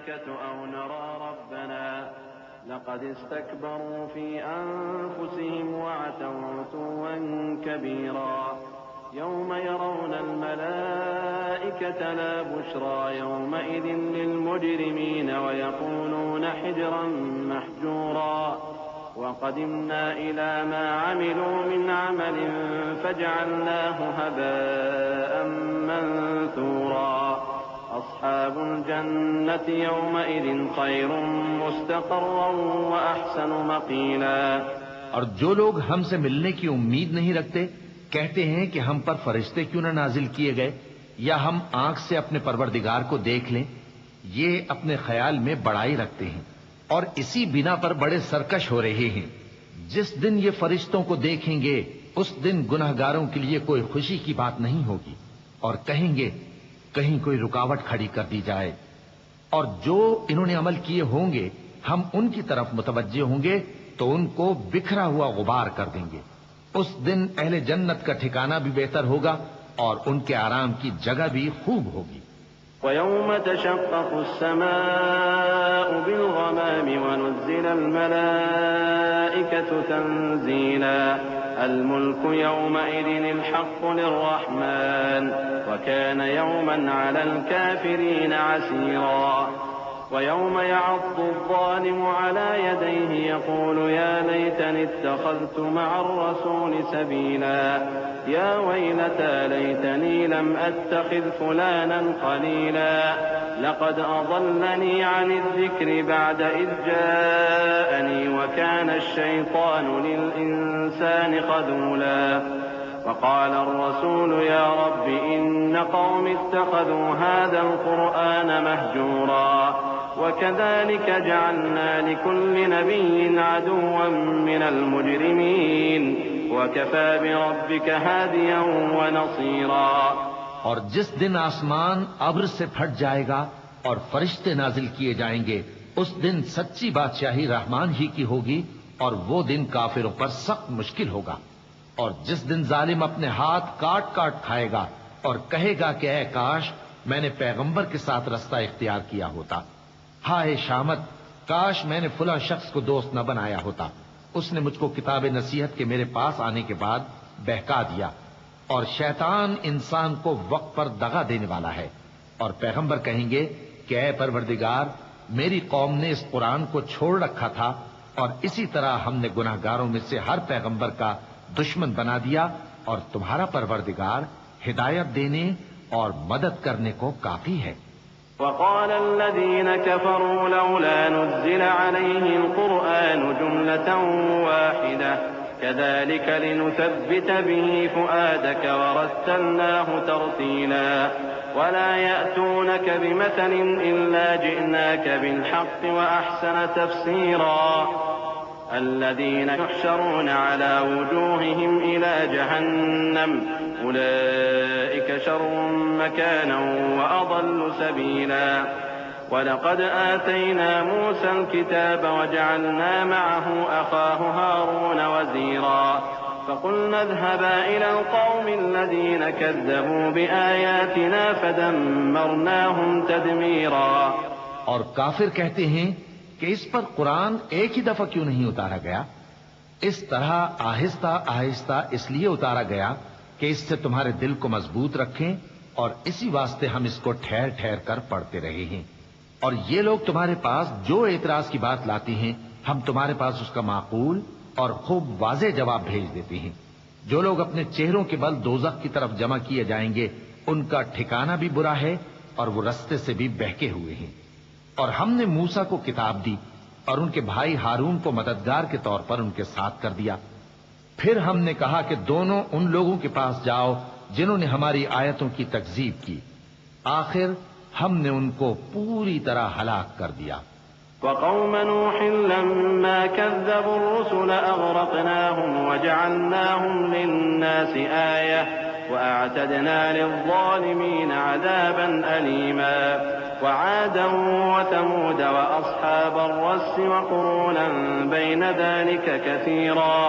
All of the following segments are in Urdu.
الملائكة أو نرى ربنا لقد استكبروا في أنفسهم وعتوا عتوا كبيرا يوم يرون الملائكة لا بشرى يومئذ للمجرمين ويقولون حجرا محجورا وقدمنا إلى ما عملوا من عمل فجعلناه هباء منثورا أصحاب الجنة يومئذ خير مستقرا وأحسن مقيلا۔ اور جو لوگ ہم سے ملنے کی امید نہیں رکھتے کہتے ہیں کہ ہم پر فرشتے کیوں نہ نازل کیے گئے یا ہم آنکھ سے اپنے پروردگار کو دیکھ لیں، یہ اپنے خیال میں بڑائی رکھتے ہیں اور اسی بنا پر بڑے سرکش ہو رہے ہیں۔ جس دن یہ فرشتوں کو دیکھیں گے اس دن گنہگاروں کے لیے کوئی خوشی کی بات نہیں ہوگی اور کہیں گے کہیں کوئی رکاوٹ کھڑی کر دی جائے، اور جو انہوں نے عمل کیے ہوں گے ہم ان کی طرف متوجہ ہوں گے تو ان کو بکھرا ہوا غبار کر دیں گے۔ اس دن اہل جنت کا ٹھکانہ بھی بہتر ہوگا اور ان کے آرام کی جگہ بھی خوب ہوگی۔ وَيَوْمَ تَشَقَّقُ السَّمَاءُ بِالْغَمَامِ وَنُزِّلَ الْمَلَائِكَةُ تَنزِيلًا الْمُلْكُ يَوْمَئِذٍ الْحَقُّ لِلرَّحْمَنِ وَكَانَ يَوْمًا عَلَى الْكَافِرِينَ عَسِيرًا وَيَوْمَ يَعَضُّ الظَّالِمُ عَلَى يَدَيْهِ يَقُولُ يَا لَيْتَنِي اتَّخَذْتُ مَعَ الرَّسُولِ سَبِيلًا يَا وَيْلَتَى لَيْتَنِي لَمْ أَتَّخِذْ فُلَانًا خَلِيلًا لَقَدْ أَضَلَّنِي عَنِ الذِّكْرِ بَعْدَ إِذْ جَاءَنِي وَكَانَ الشَّيْطَانُ لِلْإِنسَانِ خَذُولًا وقال الرسول يا رب إن قوم اتخذوا هذا القرآن مهجورا وكذلك جعلنا لكل نبي عدوا من المجرمين وكفى بربك هاديا ونصيرا۔ اور جس دن آسمان ابر سے پھٹ جائے گا اور فرشتے نازل کیے جائیں گے اس دن سچی بادشاہی رحمان ہی کی ہوگی اور وہ دن کافروں پر سخت مشکل ہوگا۔ اور جس دن ظالم اپنے ہاتھ کاٹ کاٹ کھائے گا اور کہے گا کہ اے کاش میں نے پیغمبر کے ساتھ رستہ اختیار کیا ہوتا، ہائے شامت کاش میں نے فلاں شخص کو دوست نہ بنایا ہوتا، اس نے مجھ کو کتاب نصیحت کے میرے پاس آنے کے بعد بہکا دیا۔ اور شیطان انسان کو وقت پر دغا دینے والا ہے، اور پیغمبر کہیں گے کہ اے پروردگار میری قوم نے اس قرآن کو چھوڑ رکھا تھا اور اسی طرح ہم نے گناہگاروں میں سے ہر پیغمبر کا دشمن بنا دیا، اور تمہارا پروردگار ہدایت دینے اور مدد کرنے کو کافی ہے۔ وقال الذين كفروا لولا نزل عليه القرآن جملة واحدة كذلك لنثبت به فؤادك ورتلناه ترتيلا ولا يأتونك بمثل إلا جئناك بالحق وأحسن تفسيرا الذين يحشرون على وجوههم إلى جهنم أولئك شر مكانا وأضل سبيلا ولقد آتينا موسى الكتاب وجعلنا معه أخاه هارون وزيرا فقلنا اذهبا إلى القوم الذين كذبوا بآياتنا فدمرناهم تدميرا۔ اور کافر کہتے ہیں کہ اس پر قرآن ایک ہی دفعہ کیوں نہیں اتارا گیا؟ اس طرح آہستہ آہستہ اس لیے اتارا گیا کہ اس سے تمہارے دل کو مضبوط رکھیں، اور اسی واسطے ہم اس کو ٹھہر ٹھہر کر پڑھتے رہے ہیں۔ اور یہ لوگ تمہارے پاس جو اعتراض کی بات لاتے ہیں ہم تمہارے پاس اس کا معقول اور خوب واضح جواب بھیج دیتے ہیں۔ جو لوگ اپنے چہروں کے بل دوزخ کی طرف جمع کیے جائیں گے ان کا ٹھکانہ بھی برا ہے اور وہ رستے سے بھی بہکے ہوئے ہیں۔ اور ہم نے موسیٰ کو کتاب دی اور ان کے بھائی ہارون کو مددگار کے طور پر ان کے ساتھ کر دیا۔ پھر ہم نے کہا کہ دونوں ان لوگوں کے پاس جاؤ جنہوں نے ہماری آیتوں کی تکذیب کی، آخر ہم نے ان کو پوری طرح ہلاک کر دیا۔ وقوم نوح لما كذبوا الرسل أغرقناهم وجعلناهم للناس آية وأعتدنا للظالمين عذابا أليما وعادا وثمود وأصحاب الرس وقرونا بين ذلك كثيرا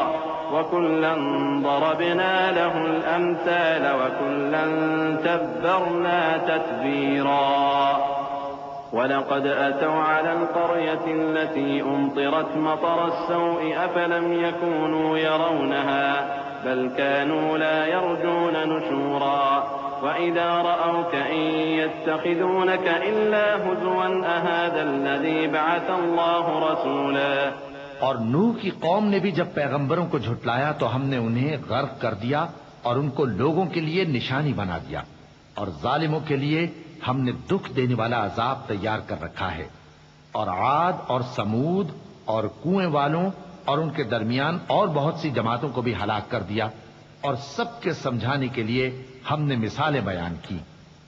وكلا ضربنا له الأمثال وكلا تبرنا تتبيرا۔ وَلَقَدْ أَتَوْا عَلَى الْقَرْيَةِ الَّتِي أُمْطِرَتْ مَطَرَ السَّوْءِ أَفَلَمْ يَكُونُوا يَرَوْنَهَا بَلْ كَانُوا لَا يَرْجُونَ نُشُورًا وَإِذَا رَأَوْكَ إِن يَتَّخِذُونَكَ إِلَّا هُزُوًا أَهَٰذَا الَّذِي بَعَثَ اللَّهُ رَسُولًا۔ اور نوح کی قوم نے بھی جب پیغمبروں کو جھٹلایا تو ہم نے انہیں غرق کر دیا اور ان کو لوگوں کے لیے نشانی بنا دیا، اور ظالموں کے لیے ہم نے دکھ دینے والا عذاب تیار کر رکھا ہے۔ اور عاد اور سمود اور کنویں والوں اور ان کے درمیان اور بہت سی جماعتوں کو بھی ہلاک کر دیا، اور سب کے سمجھانے کے لیے ہم نے مثالیں بیان کی،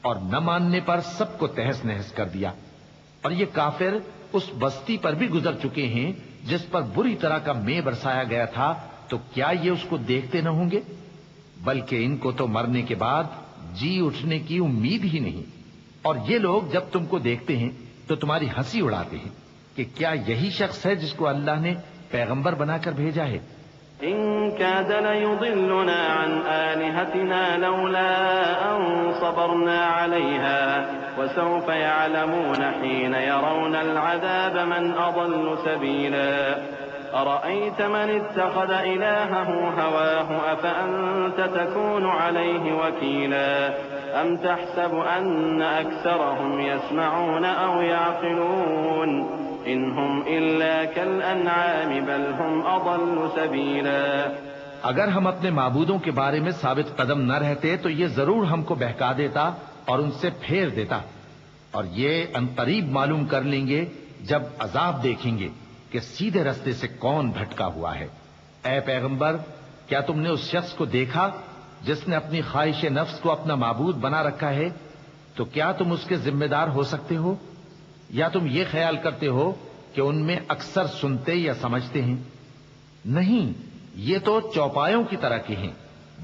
اور نہ ماننے پر سب کو تہس نہس کر دیا۔ اور یہ کافر اس بستی پر بھی گزر چکے ہیں جس پر بری طرح کا مے برسایا گیا تھا، تو کیا یہ اس کو دیکھتے نہ ہوں گے؟ بلکہ ان کو تو مرنے کے بعد جی اٹھنے کی امید ہی نہیں۔ اور یہ لوگ جب تم کو دیکھتے ہیں تو تمہاری ہنسی اڑاتے ہیں کہ کیا یہی شخص ہے جس کو اللہ نے پیغمبر بنا کر بھیجا ہے؟ إن كاد ليضلنا عن آلهتنا لولا أن صبرنا عليها وسوف يعلمون حين يرون العذاب من أضل سبيلا أرأيت من اتخذ إلهه هواه أفأنت تكون عليه وكيلا أم تحسب أن أكثرهم يسمعون أو يعقلون إن هم إلا كالأنعام بل هم أضل سبيلا۔ اگر ہم اپنے معبودوں کے بارے میں ثابت قدم نہ رہتے تو یہ ضرور ہم کو بہکا دیتا اور ان سے پھیر دیتا، اور یہ عنقریب معلوم کر لیں گے جب عذاب دیکھیں گے کہ سیدھے رستے سے کون بھٹکا ہوا ہے۔ اے پیغمبر، کیا تم نے اس شخص کو دیکھا جس نے اپنی خواہش نفس کو اپنا معبود بنا رکھا ہے؟ تو کیا تم اس کے ذمہ دار ہو سکتے ہو؟ یا تم یہ خیال کرتے ہو کہ ان میں اکثر سنتے یا سمجھتے ہیں؟ نہیں، یہ تو چوپایوں کی طرح کے ہیں،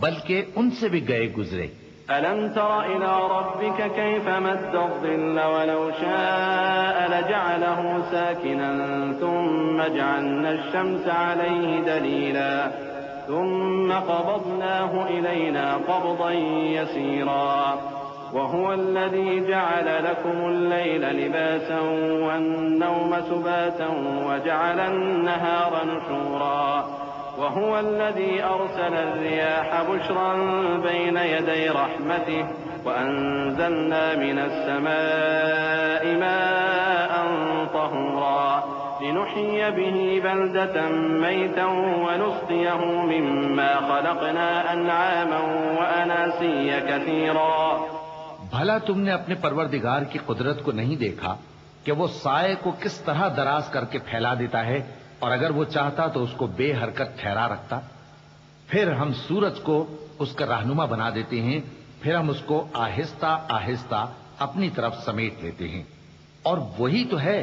بلکہ ان سے بھی گئے گزرے۔ أَلَمْ تَرَ إِلَىٰ رَبِّكَ كَيْفَ مَدَّ الظِّلَّ وَلَوْ شَاءَ لَجَعَلَهُ سَاكِنًا ثُمَّ جَعَلْنَا الشَّمْسَ عَلَيْهِ دَلِيلًا ثُمَّ قَبَضْنَاهُ إِلَيْنَا قَبْضًا يَسِيرًا وَهُوَ الَّذِي جَعَلَ لَكُمُ اللَّيْلَ لِبَاسًا وَالنَّوْمَ سُبَاتًا وَجَعَلَ النَّهَارَ نُشُورًا وَهُوَ الَّذِي أَرْسَلَ الرِّيَاحَ بُشْرًا بَيْنَ يَدَيْ رَحْمَتِهِ وَأَنزَلْنَا مِنَ السَّمَاءِ مَاءً طَهُورًا لِنُحْيِيَ بِهِ بَلْدَةً مَيْتًا وَنُسْقِيَهُ مِمَّا خَلَقْنَا أَنْعَامًا وَأَنَاسِيَّ كَثِيرًا۔ بھلا تم نے اپنے پروردگار کی قدرت کو نہیں دیکھا کہ وہ سائے کو کس طرح دراز کر کے پھیلا دیتا ہے، اور اگر وہ چاہتا تو اس کو بے حرکت ٹھہرا رکھتا؟ پھر ہم سورج کو اس کا رہنما بنا دیتے ہیں، پھر ہم اس کو آہستہ آہستہ اپنی طرف سمیٹ لیتے ہیں۔ اور وہی تو ہے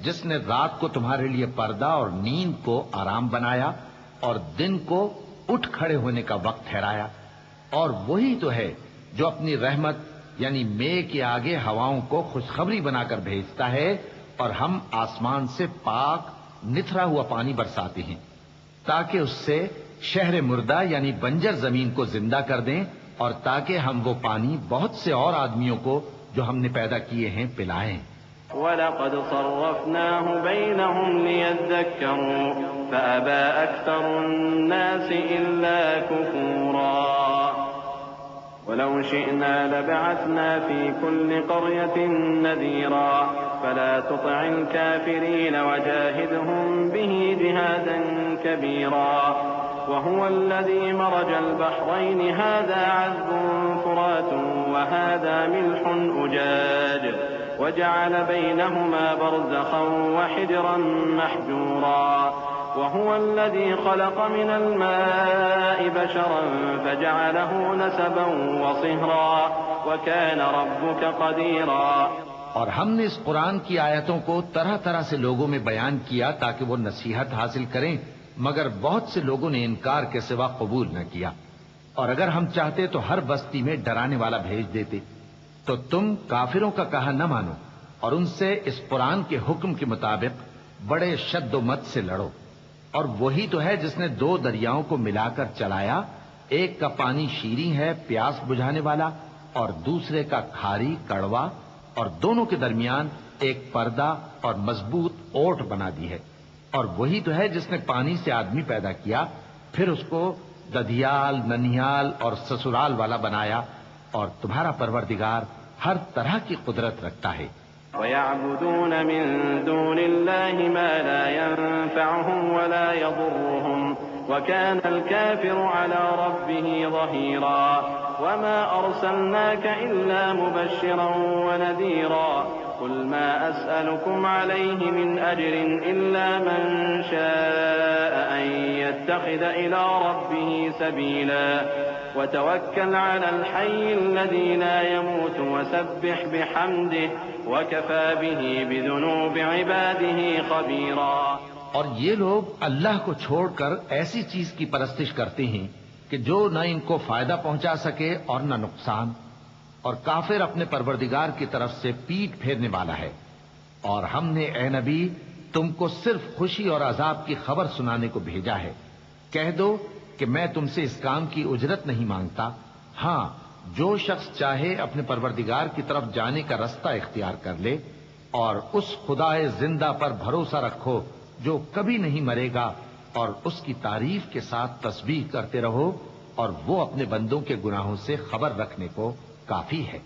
جس نے رات کو تمہارے لیے پردہ اور نیند کو آرام بنایا اور دن کو اٹھ کھڑے ہونے کا وقت ٹھہرایا، اور وہی تو ہے جو اپنی رحمت یعنی مے کے آگے ہواؤں کو خوشخبری بنا کر بھیجتا ہے، اور ہم آسمان سے پاک نتھرا ہوا پانی برساتے ہیں تاکہ اس سے شہر مردہ یعنی بنجر زمین کو زندہ کر دیں، اور تاکہ ہم وہ پانی بہت سے اور آدمیوں کو جو ہم نے پیدا کیے ہیں پلائیں۔ وَلَقَدْ صَرَّفْنَاهُ بَيْنَهُمْ لِيَذَّكَّرُوا فَأَبَىٰ أَكْثَرُ النَّاسِ إِلَّا كُفُورًا وَلَوْ شِئْنَا لَبَعَثْنَا فِي كُلِّ قَرْيَةٍ نَذِيرًا فَلَا تُطِعِ الْكَافِرِينَ وَجَاهِدْهُم بِهِ جِهَادًا كَبِيرًا وهو الذي مرج البحرين هذا عذب فرات وهذا ملح أجاج وجعل بينهما برزخا وحجرا محجورا وهو الذي خلق من الماء بشرا فجعله نسبا وصهرا وكان ربك قديرا۔ اور ہم نے اس قرآن کی آیتوں کو طرح طرح سے لوگوں میں بیان کیا تاکہ وہ نصیحت حاصل کریں، مگر بہت سے لوگوں نے انکار کے سوا قبول نہ کیا۔ اور اگر ہم چاہتے تو ہر بستی میں ڈرانے والا بھیج دیتے، تو تم کافروں کا کہا نہ مانو اور ان سے اس قرآن کے حکم کے مطابق بڑے شد و مت سے لڑو۔ اور وہی تو ہے جس نے دو دریاؤں کو ملا کر چلایا، ایک کا پانی شیریں ہے پیاس بجھانے والا، اور دوسرے کا کھاری کڑوا، اور دونوں کے درمیان ایک پردہ اور مضبوط اوٹ بنا دی ہے، اور وہی تو ہے جس نے پانی سے آدمی پیدا کیا، پھر اس کو ددیال، ننیال اور سسرال والا بنایا، اور تمہارا پروردگار ہر طرح کی قدرت رکھتا ہے۔ وَيَعْبُدُونَ مِن دُونِ اللَّهِ مَا لَا يَنفَعُهُمْ وَلَا يَضُرُّهُمْ وَكَانَ الْكَافِرُ عَلَى رَبِّهِ ظَهِيرًا وَمَا أَرْسَلْنَاكَ إِلَّا مُبَشِّرًا وَنَذِيرًا قُلْ مَا أَسْأَلُكُمْ عَلَيْهِ مِنْ أَجْرٍ إِلَّا مَنْ شَاءَ أَنْ يَتَّخِذَ إِلَى رَبِّهِ سَبِيلًا وَتَوَكَّلْ عَلَى الْحَيِّ الَّذِي لَا يَمُوتُ وَسَبِّحْ بِحَمْدِهِ وَكَفَى بِهِ بِذُنُوبِ عِبَادِهِ خَبِيرًا۔ اور یہ لوگ اللہ کو چھوڑ کر ایسی چیز کی پرستش کرتے ہیں کہ جو نہ ان کو فائدہ پہنچا سکے اور نہ نقصان، اور کافر اپنے پروردگار کی طرف سے پیٹ پھیرنے والا ہے۔ اور ہم نے اے نبی تم کو صرف خوشی اور عذاب کی خبر سنانے کو بھیجا ہے۔ کہہ دو کہ میں تم سے اس کام کی اجرت نہیں مانگتا، ہاں جو شخص چاہے اپنے پروردگار کی طرف جانے کا رستہ اختیار کر لے، اور اس خدائے زندہ پر بھروسہ رکھو جو کبھی نہیں مرے گا، اور اس کی تعریف کے ساتھ تسبیح کرتے رہو، اور وہ اپنے بندوں کے گناہوں سے خبر رکھنے کو کافی ہے۔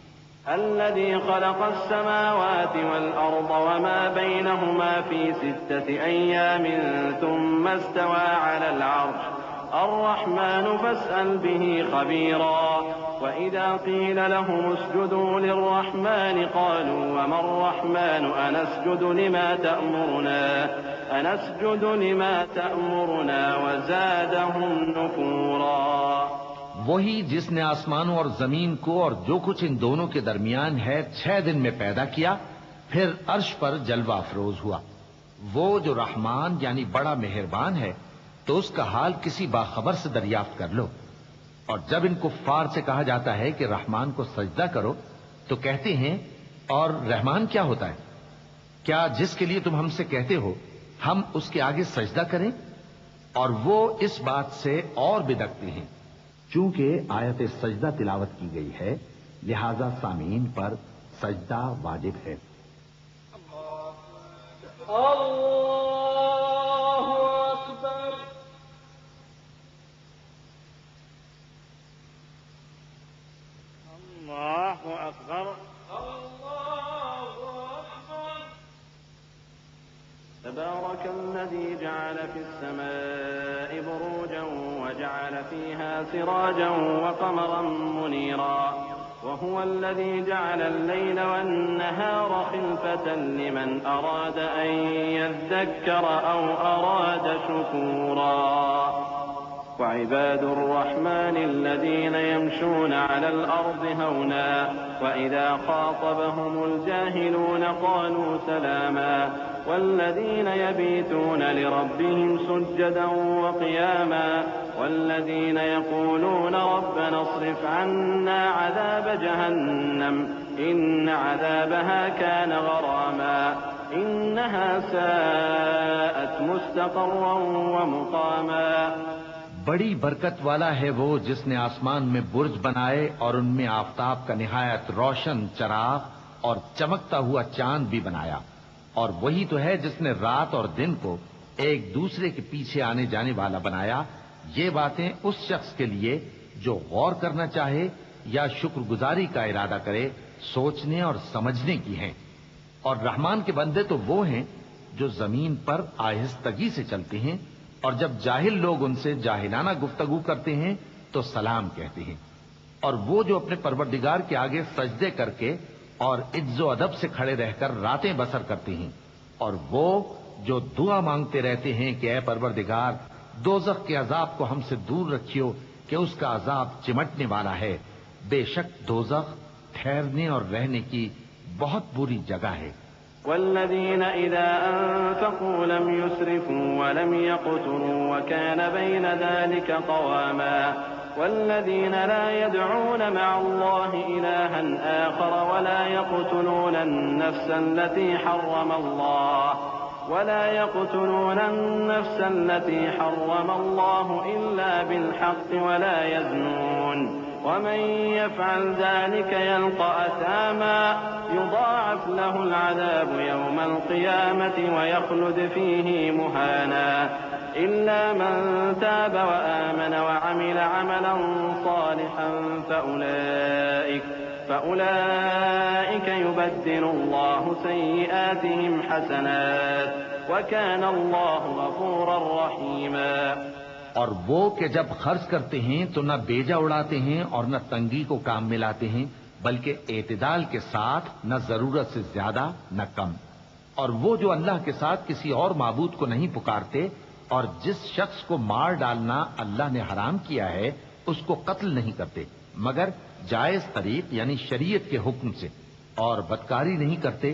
الذي خلق السماوات والأرض وما بينهما في 6 أيام ثم استوى على العرش الرحمن فاسأل به خبيرا وإذا قيل لهم اسجدوا للرحمن قالوا وما الرحمن أنسجد لما تأمرنا وزادهم نفورا۔ وہی جس نے آسمانوں اور زمین کو اور جو کچھ ان دونوں کے درمیان ہے 6 دن میں پیدا کیا، پھر عرش پر جلوہ افروز ہوا۔ وہ جو رحمان یعنی بڑا مہربان ہے، تو اس کا حال کسی باخبر سے دریافت کر لو۔ اور جب ان کفار سے کہا جاتا ہے کہ رحمان کو سجدہ کرو تو کہتے ہیں اور رحمان کیا ہوتا ہے؟ کیا جس کے لیے تم ہم سے کہتے ہو ہم اس کے آگے سجدہ کریں؟ اور وہ اس بات سے اور بدکتے ہیں۔ چونکہ آیت سجدہ تلاوت کی گئی ہے لہذا سامعین پر سجدہ واجب ہے۔ اللہ اکبر۔ اللہ اکبر۔ اللہ اکبر۔ تبارك الذي جعل في السماء بروجا وجعل فيها سراجا وقمرا منيرا وهو الذي جعل الليل والنهار خلفة لمن أراد أن يذكر أو أراد شكورا وعباد الرحمن الذين يمشون على الأرض هونا وإذا خاطبهم الجاهلون قالوا سلاما والذين يبيتون لربهم سجدا وقياما والذين يقولون ربنا اصرف عنا عذاب جهنم إن عذابها كان غراما إنها ساءت مستقرا ومقاما۔ بڑی برکت والا ہے وہ جس نے آسمان میں برج بنائے اور ان میں آفتاب کا نہایت روشن چراغ اور چمکتا ہوا چاند بھی بنایا، اور وہی تو ہے جس نے رات اور دن کو ایک دوسرے کے پیچھے آنے جانے والا بنایا۔ یہ باتیں اس شخص کے لیے جو غور کرنا چاہے یا شکر گزاری کا ارادہ کرے سوچنے اور سمجھنے کی ہیں۔ اور رحمان کے بندے تو وہ ہیں جو زمین پر آہستگی سے چلتے ہیں، اور جب جاہل لوگ ان سے جاہلانہ گفتگو کرتے ہیں تو سلام کہتے ہیں۔ اور وہ جو اپنے پروردگار کے آگے سجدے کر کے اور عز و ادب سے کھڑے رہ کر راتیں بسر کرتے ہیں، اور وہ جو دعا مانگتے رہتے ہیں کہ اے پروردگار دوزخ کے عذاب کو ہم سے دور رکھیو کہ اس کا عذاب چمٹنے والا ہے۔ بے شک دوزخ ٹھہرنے اور رہنے کی بہت بری جگہ ہے۔ والذين إذا أنفقوا لم يسرفوا ولم يقتروا وكان بين ذلك قواما والذين لا يدعون مع الله إلها آخر ولا يقتلون النفس التي حرم الله إلا بالحق ولا يزنون ومن يفعل ذلك يلقى أثاما يضاعف له العذاب يوم القيامة ويخلد فيه مهانا إلا من تاب وآمن وعمل عملا صالحا فأولئك يبدل الله سيئاتهم حسنات وكان الله غفورا رحيما۔ اور وہ کہ جب خرچ کرتے ہیں تو نہ بیجا اڑاتے ہیں اور نہ تنگی کو کام میں لاتے ہیں، بلکہ اعتدال کے ساتھ، نہ ضرورت سے زیادہ نہ کم۔ اور وہ جو اللہ کے ساتھ کسی اور معبود کو نہیں پکارتے، اور جس شخص کو مار ڈالنا اللہ نے حرام کیا ہے اس کو قتل نہیں کرتے مگر جائز طریق یعنی شریعت کے حکم سے، اور بدکاری نہیں کرتے،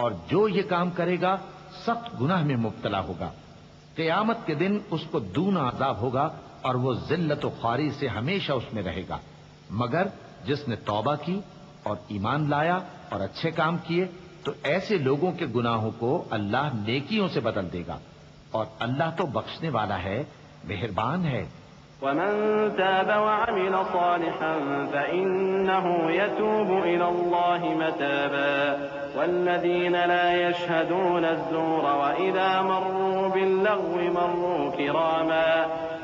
اور جو یہ کام کرے گا سخت گناہ میں مبتلا ہوگا۔ قیامت کے دن اس کو دونا عذاب ہوگا اور وہ ذلت و خواری سے ہمیشہ اس میں رہے گا، مگر جس نے توبہ کی اور ایمان لایا اور اچھے کام کیے تو ایسے لوگوں کے گناہوں کو اللہ نیکیوں سے بدل دے گا، اور اللہ تو بخشنے والا ہے، مہربان ہے۔ ومن تاب وعمل صالحا فإنه يتوب إلى الله متابا والذين لا يشهدون الزور وإذا مروا باللغو مروا كراما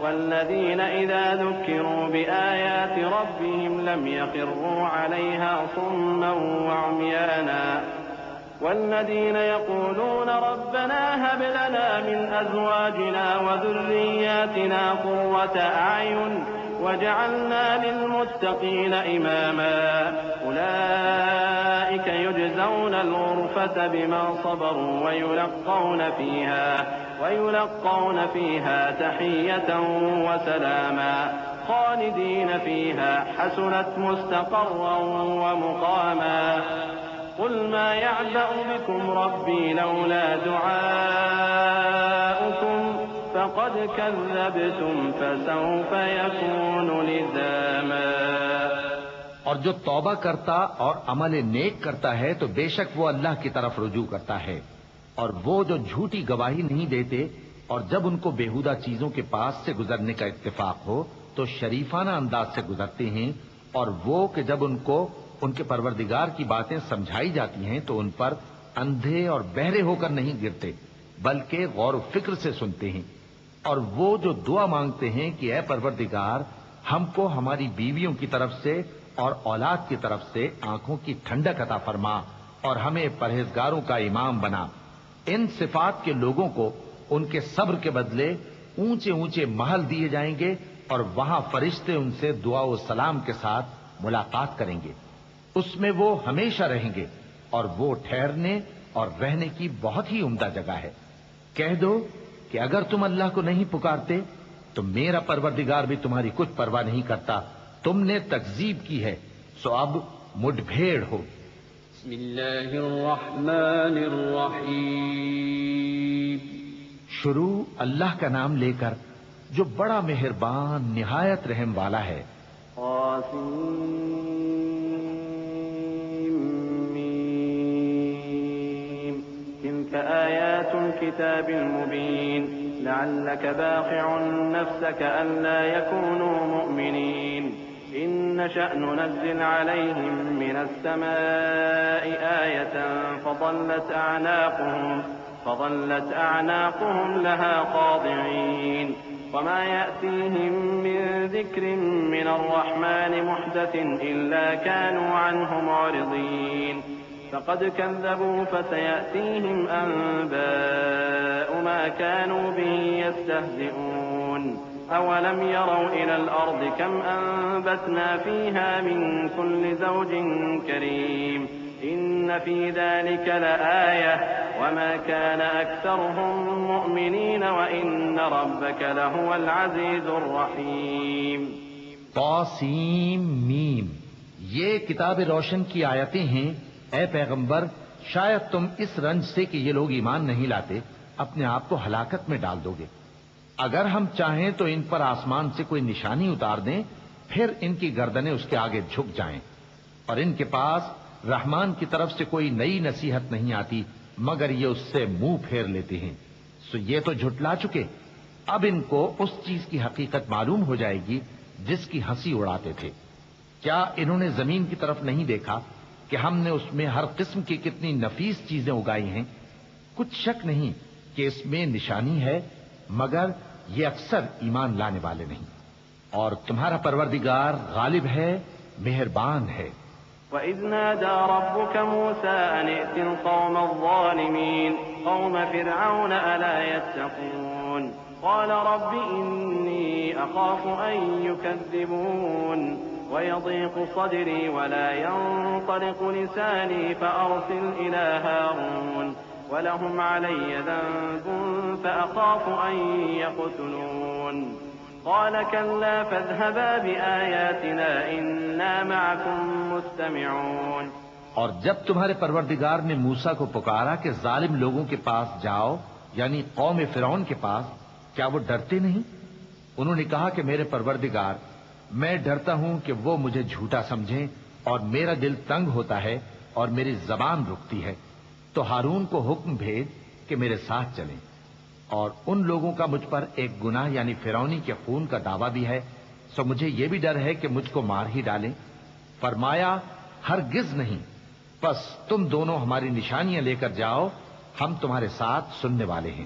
والذين إذا ذكروا بآيات ربهم لم يخروا عليها صما وعميانا والذين يقولون ربنا هب لنا من أزواجنا وذرياتنا قرة أعين وجعلنا للمتقين إماما أولئك يجزون الغرفة بما صبروا ويلقون فيها تحية وسلاما خالدين فيها حسنت مستقرا ومقاما قل ما يعبأ بكم ربي لولا دعاؤكم فقد كذبتم فسوف يكون لزاما۔ اور جو توبہ کرتا اور عمل نیک کرتا ہے تو بے شک وہ اللہ کی طرف رجوع کرتا ہے، اور وہ جو جھوٹی گواہی نہیں دیتے اور جب ان کو بیہودہ چیزوں کے پاس سے گزرنے کا اتفاق ہو تو شریفانہ انداز سے گزرتے ہیں، اور وہ کہ جب ان کو ان کے پروردگار کی باتیں سمجھائی جاتی ہیں تو ان پر اندھے اور بہرے ہو کر نہیں گرتے بلکہ غور و فکر سے سنتے ہیں، اور وہ جو دعا مانگتے ہیں کہ اے پروردگار ہم کو ہماری بیویوں کی طرف سے اور اولاد کی طرف سے آنکھوں کی ٹھنڈک عطا فرما اور ہمیں پرہیزگاروں کا امام بنا۔ ان صفات کے لوگوں کو ان کے صبر کے بدلے اونچے اونچے محل دیے جائیں گے، اور وہاں فرشتے ان سے دعا و سلام کے ساتھ ملاقات کریں گے، اس میں وہ ہمیشہ رہیں گے، اور وہ ٹھہرنے اور رہنے کی بہت ہی عمدہ جگہ ہے۔ کہہ دو کہ اگر تم اللہ کو نہیں پکارتے تو میرا پروردگار بھی تمہاری کچھ پرواہ نہیں کرتا، تم نے تکذیب کی ہے سو اب مڈ بھیڑ ہو۔ بسم اللہ الرحمن الرحیم۔ شروع اللہ کا نام لے کر جو بڑا مہربان نہایت رحم والا ہے۔ آيات الكتاب المبين لعلك باخع نفسك ألا يكونوا مؤمنين إن نشأ ننزل عليهم من السماء آية فظلت أعناقهم لها خاضعين وما يأتيهم من ذكر من الرحمن محدث إلا كانوا عنه معرضين فقد كذبوا فسيأتيهم أنباء ما كانوا به يستهزئون أولم يروا إلى الأرض كم أنبتنا فيها من كل زوج كريم إن في ذلك لآية وما كان أكثرهم مؤمنين وإن ربك لهو العزيز الرحيم۔ طاسیم میم، یہ کتاب روشن کی آیتیں ہیں۔ اے پیغمبر، شاید تم اس رنج سے کہ یہ لوگ ایمان نہیں لاتے اپنے آپ کو ہلاکت میں ڈال دو گے۔ اگر ہم چاہیں تو ان پر آسمان سے کوئی نشانی اتار دیں، پھر ان کی گردنیں اس کے آگے جھک جائیں، اور ان کے پاس رحمان کی طرف سے کوئی نئی نصیحت نہیں آتی مگر یہ اس سے منہ پھیر لیتے ہیں، سو یہ تو جھٹلا چکے، اب ان کو اس چیز کی حقیقت معلوم ہو جائے گی جس کی ہنسی اڑاتے تھے۔ کیا انہوں نے زمین کی طرف نہیں دیکھا کہ ہم نے اس میں ہر قسم کی کتنی نفیس چیزیں اگائی ہیں؟ کچھ شک نہیں کہ اس میں نشانی ہے، مگر یہ اکثر ایمان لانے والے نہیں۔ اور تمہارا پروردگار غالب ہے، مہربان ہے۔ وَإِذْ نَادَى رَبُّكَ مُوسَىٰ أَنِ ائْتِ الْقَوْمَ الظَّالِمِينَ قَوْمَ فِرْعَوْنَ أَلَا يَتَّقُونَ قَالَ رَبِّ إِنِّي أَخَافُ أَن يُكَذِّبُونِ وَيَضِيقُ صَدْرِي وَلَا يَنطَلِقُ لِسَانِي فَأَرْسِلْ إِلَىٰ هَارُونَ وَلَهُمْ عَلَيَّ ذَنبٌ فَأَخَافُ أَن يَقْتُلُونِ قال كلا فاذهبا بآياتنا إنا معكم مستمعون۔ اور جب تمہارے پروردگار نے موسیٰ کو پکارا کہ ظالم لوگوں کے پاس جاؤ، یعنی قوم فرعون کے پاس، کیا وہ ڈرتے نہیں؟ انہوں نے کہا کہ میرے پروردگار، میں ڈرتا ہوں کہ وہ مجھے جھوٹا سمجھیں، اور میرا دل تنگ ہوتا ہے اور میری زبان رکتی ہے، تو ہارون کو حکم بھیج کہ میرے ساتھ چلیں۔ اور ان لوگوں کا مجھ پر ایک گناہ یعنی فرعونی کے خون کا دعویٰ بھی ہے، سو مجھے یہ بھی ڈر ہے کہ مجھ کو مار ہی ڈالیں۔ فرمایا ہرگز نہیں، بس تم دونوں ہماری نشانیاں لے کر جاؤ، ہم تمہارے ساتھ سننے والے ہیں۔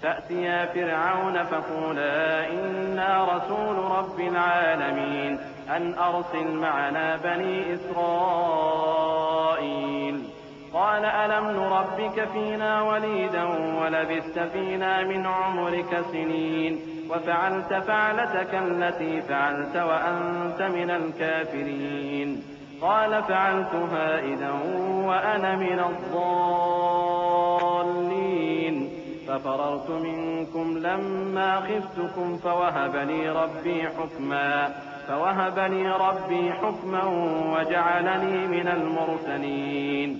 فأتيا فرعون فقولا إنا رسول رب العالمين أن أرسل معنا بني إسرائيل قال ألم نربك فينا وليدا ولبثت فينا من عمرك سنين وفعلت فعلتك التي فعلت وأنت من الكافرين قال فعلتها إذا وأنا من الضالين ففررت منكم لما خفتكم فوهب لي ربي حكما وجعلني من المرسلين۔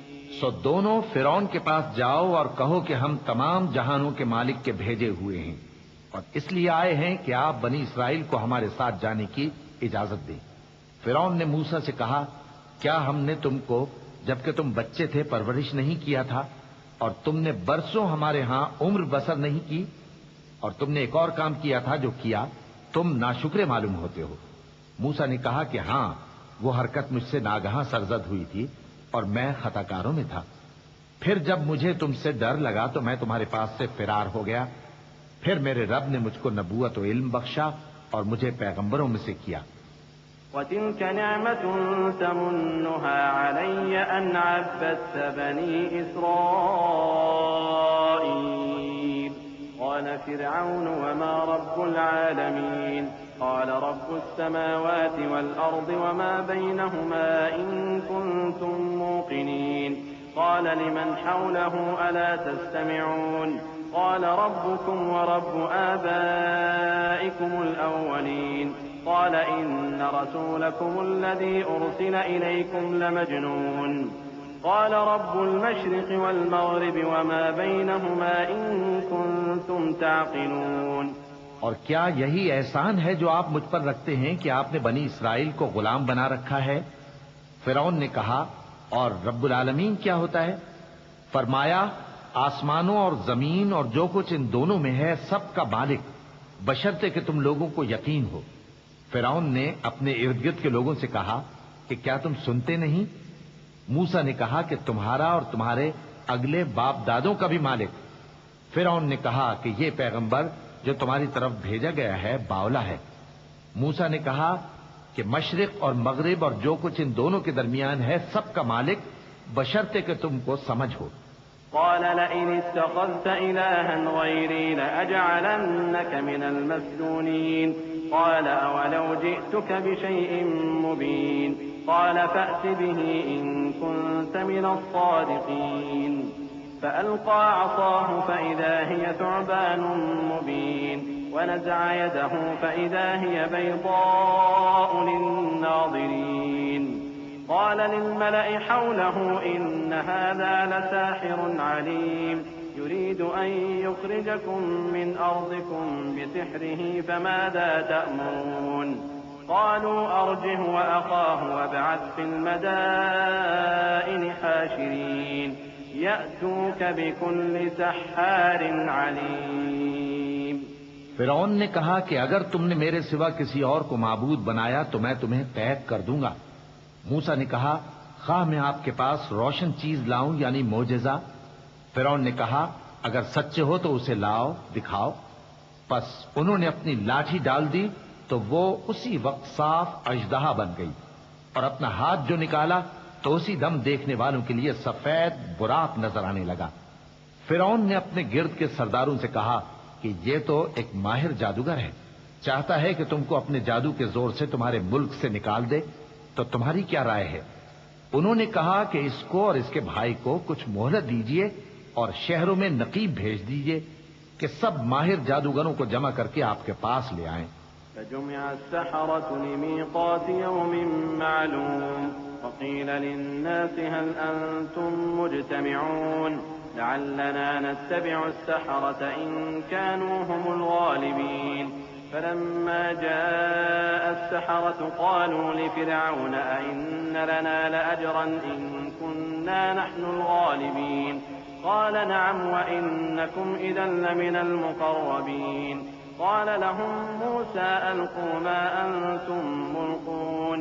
سو دونوں فرعون کے پاس جاؤ اور کہو کہ ہم تمام جہانوں کے مالک کے بھیجے ہوئے ہیں، اور اس لیے آئے ہیں کہ آپ بنی اسرائیل کو ہمارے ساتھ جانے کی اجازت دیں۔ فرعون نے موسیٰ سے کہا، کیا ہم نے تم کو جبکہ تم بچے تھے پرورش نہیں کیا تھا، اور تم نے برسوں ہمارے ہاں عمر بسر نہیں کی؟ اور تم نے ایک اور کام کیا تھا جو کیا، تم ناشکرے معلوم ہوتے ہو۔ موسیٰ نے کہا کہ ہاں، وہ حرکت مجھ سے ناگہاں سرزد ہوئی تھی اور میں خطا کاروں میں تھا۔ پھر جب مجھے تم سے ڈر لگا تو میں تمہارے پاس سے فرار ہو گیا۔ پھر میرے رب نے مجھ کو نبوت و علم بخشا اور مجھے پیغمبروں میں سے کیا۔ وَتِلْكَ نِعْمَةٌ تَمُنُّهَا عَلَيَّ أَنْ عَبَّدتَّ بَنِي إِسْرَائِيلَ قَالَ فِرْعَوْنُ وَمَا رَبُّ الْعَالَمِينَ قال رب السماوات والأرض وما بينهما إن كنتم موقنين قال لمن حوله ألا تستمعون قال ربكم ورب آبائكم الأولين قال إن رسولكم الذي أرسل إليكم لمجنون قال رب المشرق والمغرب وما بينهما إن كنتم تعقلون۔ اور کیا یہی احسان ہے جو آپ مجھ پر رکھتے ہیں کہ آپ نے بنی اسرائیل کو غلام بنا رکھا ہے؟ فرعون نے کہا، اور رب العالمین کیا ہوتا ہے؟ فرمایا، آسمانوں اور زمین اور جو کچھ ان دونوں میں ہے سب کا مالک، بشرطے کہ تم لوگوں کو یقین ہو۔ فرعون نے اپنے ارد گرد کے لوگوں سے کہا کہ کیا تم سنتے نہیں؟ موسیٰ نے کہا کہ تمہارا اور تمہارے اگلے باپ دادوں کا بھی مالک۔ فرعون نے کہا کہ یہ پیغمبر جو تمہاری طرف بھیجا گیا ہے باولا ہے۔ موسیٰ نے کہا کہ مشرق اور مغرب اور جو کچھ ان دونوں کے درمیان ہے سب کا مالک، بشرطے کہ تم کو سمجھ ہو۔ قال لئن اتخذت إلها غيري لأجعلنك من المسجونين قال أولو جئتك بشيء مبين قال فأت به إن كنت من الصادقين فألقى عصاه فإذا هي ثعبان مبين ونزع يده فإذا هي بيضاء للناظرين قال للملأ حوله إن هذا لساحر عليم يريد أن يخرجكم من أرضكم بسحره فماذا تأمرون قالوا أرجه وأخاه وابعث في المدائن حاشرين يأتوك بكل سحار عليم۔ فرعون نے کہا کہ اگر تم نے میرے سوا کسی اور کو معبود بنایا تو میں تمہیں قید کر دوں گا موسیٰ نے کہا خواہ میں آپ کے پاس روشن چیز لاؤں یعنی معجزہ؟ فرعون نے کہا اگر سچے ہو تو اسے لاؤ دکھاؤ۔ پس انہوں نے اپنی لاٹھی ڈال دی تو وہ اسی وقت صاف اژدہا بن گئی، اور اپنا ہاتھ جو نکالا تو اسی دم دیکھنے والوں کے لیے سفید براق نظر آنے لگا۔ فرعون نے اپنے گرد کے سرداروں سے کہا کہ یہ تو ایک ماہر جادوگر ہے، چاہتا ہے کہ تم کو اپنے جادو کے زور سے تمہارے ملک سے نکال دے، تو تمہاری کیا رائے ہے؟ انہوں نے کہا کہ اس کو اور اس کے بھائی کو کچھ مہلت دیجیے اور شہروں میں نقیب بھیج دیجیے کہ سب ماہر جادوگروں کو جمع کر کے آپ کے پاس لے آئیں۔ فجمع السحرة لميقات يوم معلوم وقيل للناس هل أنتم مجتمعون لعلنا نتبع السحرة إن كانوا هم الغالبين فلما جاء السحرة قالوا لفرعون أئن لنا لأجرا إن كنا نحن الغالبين قال نعم وإنكم إذا لمن المقربين قال لهم موسى ألقوا ما أنتم ملقون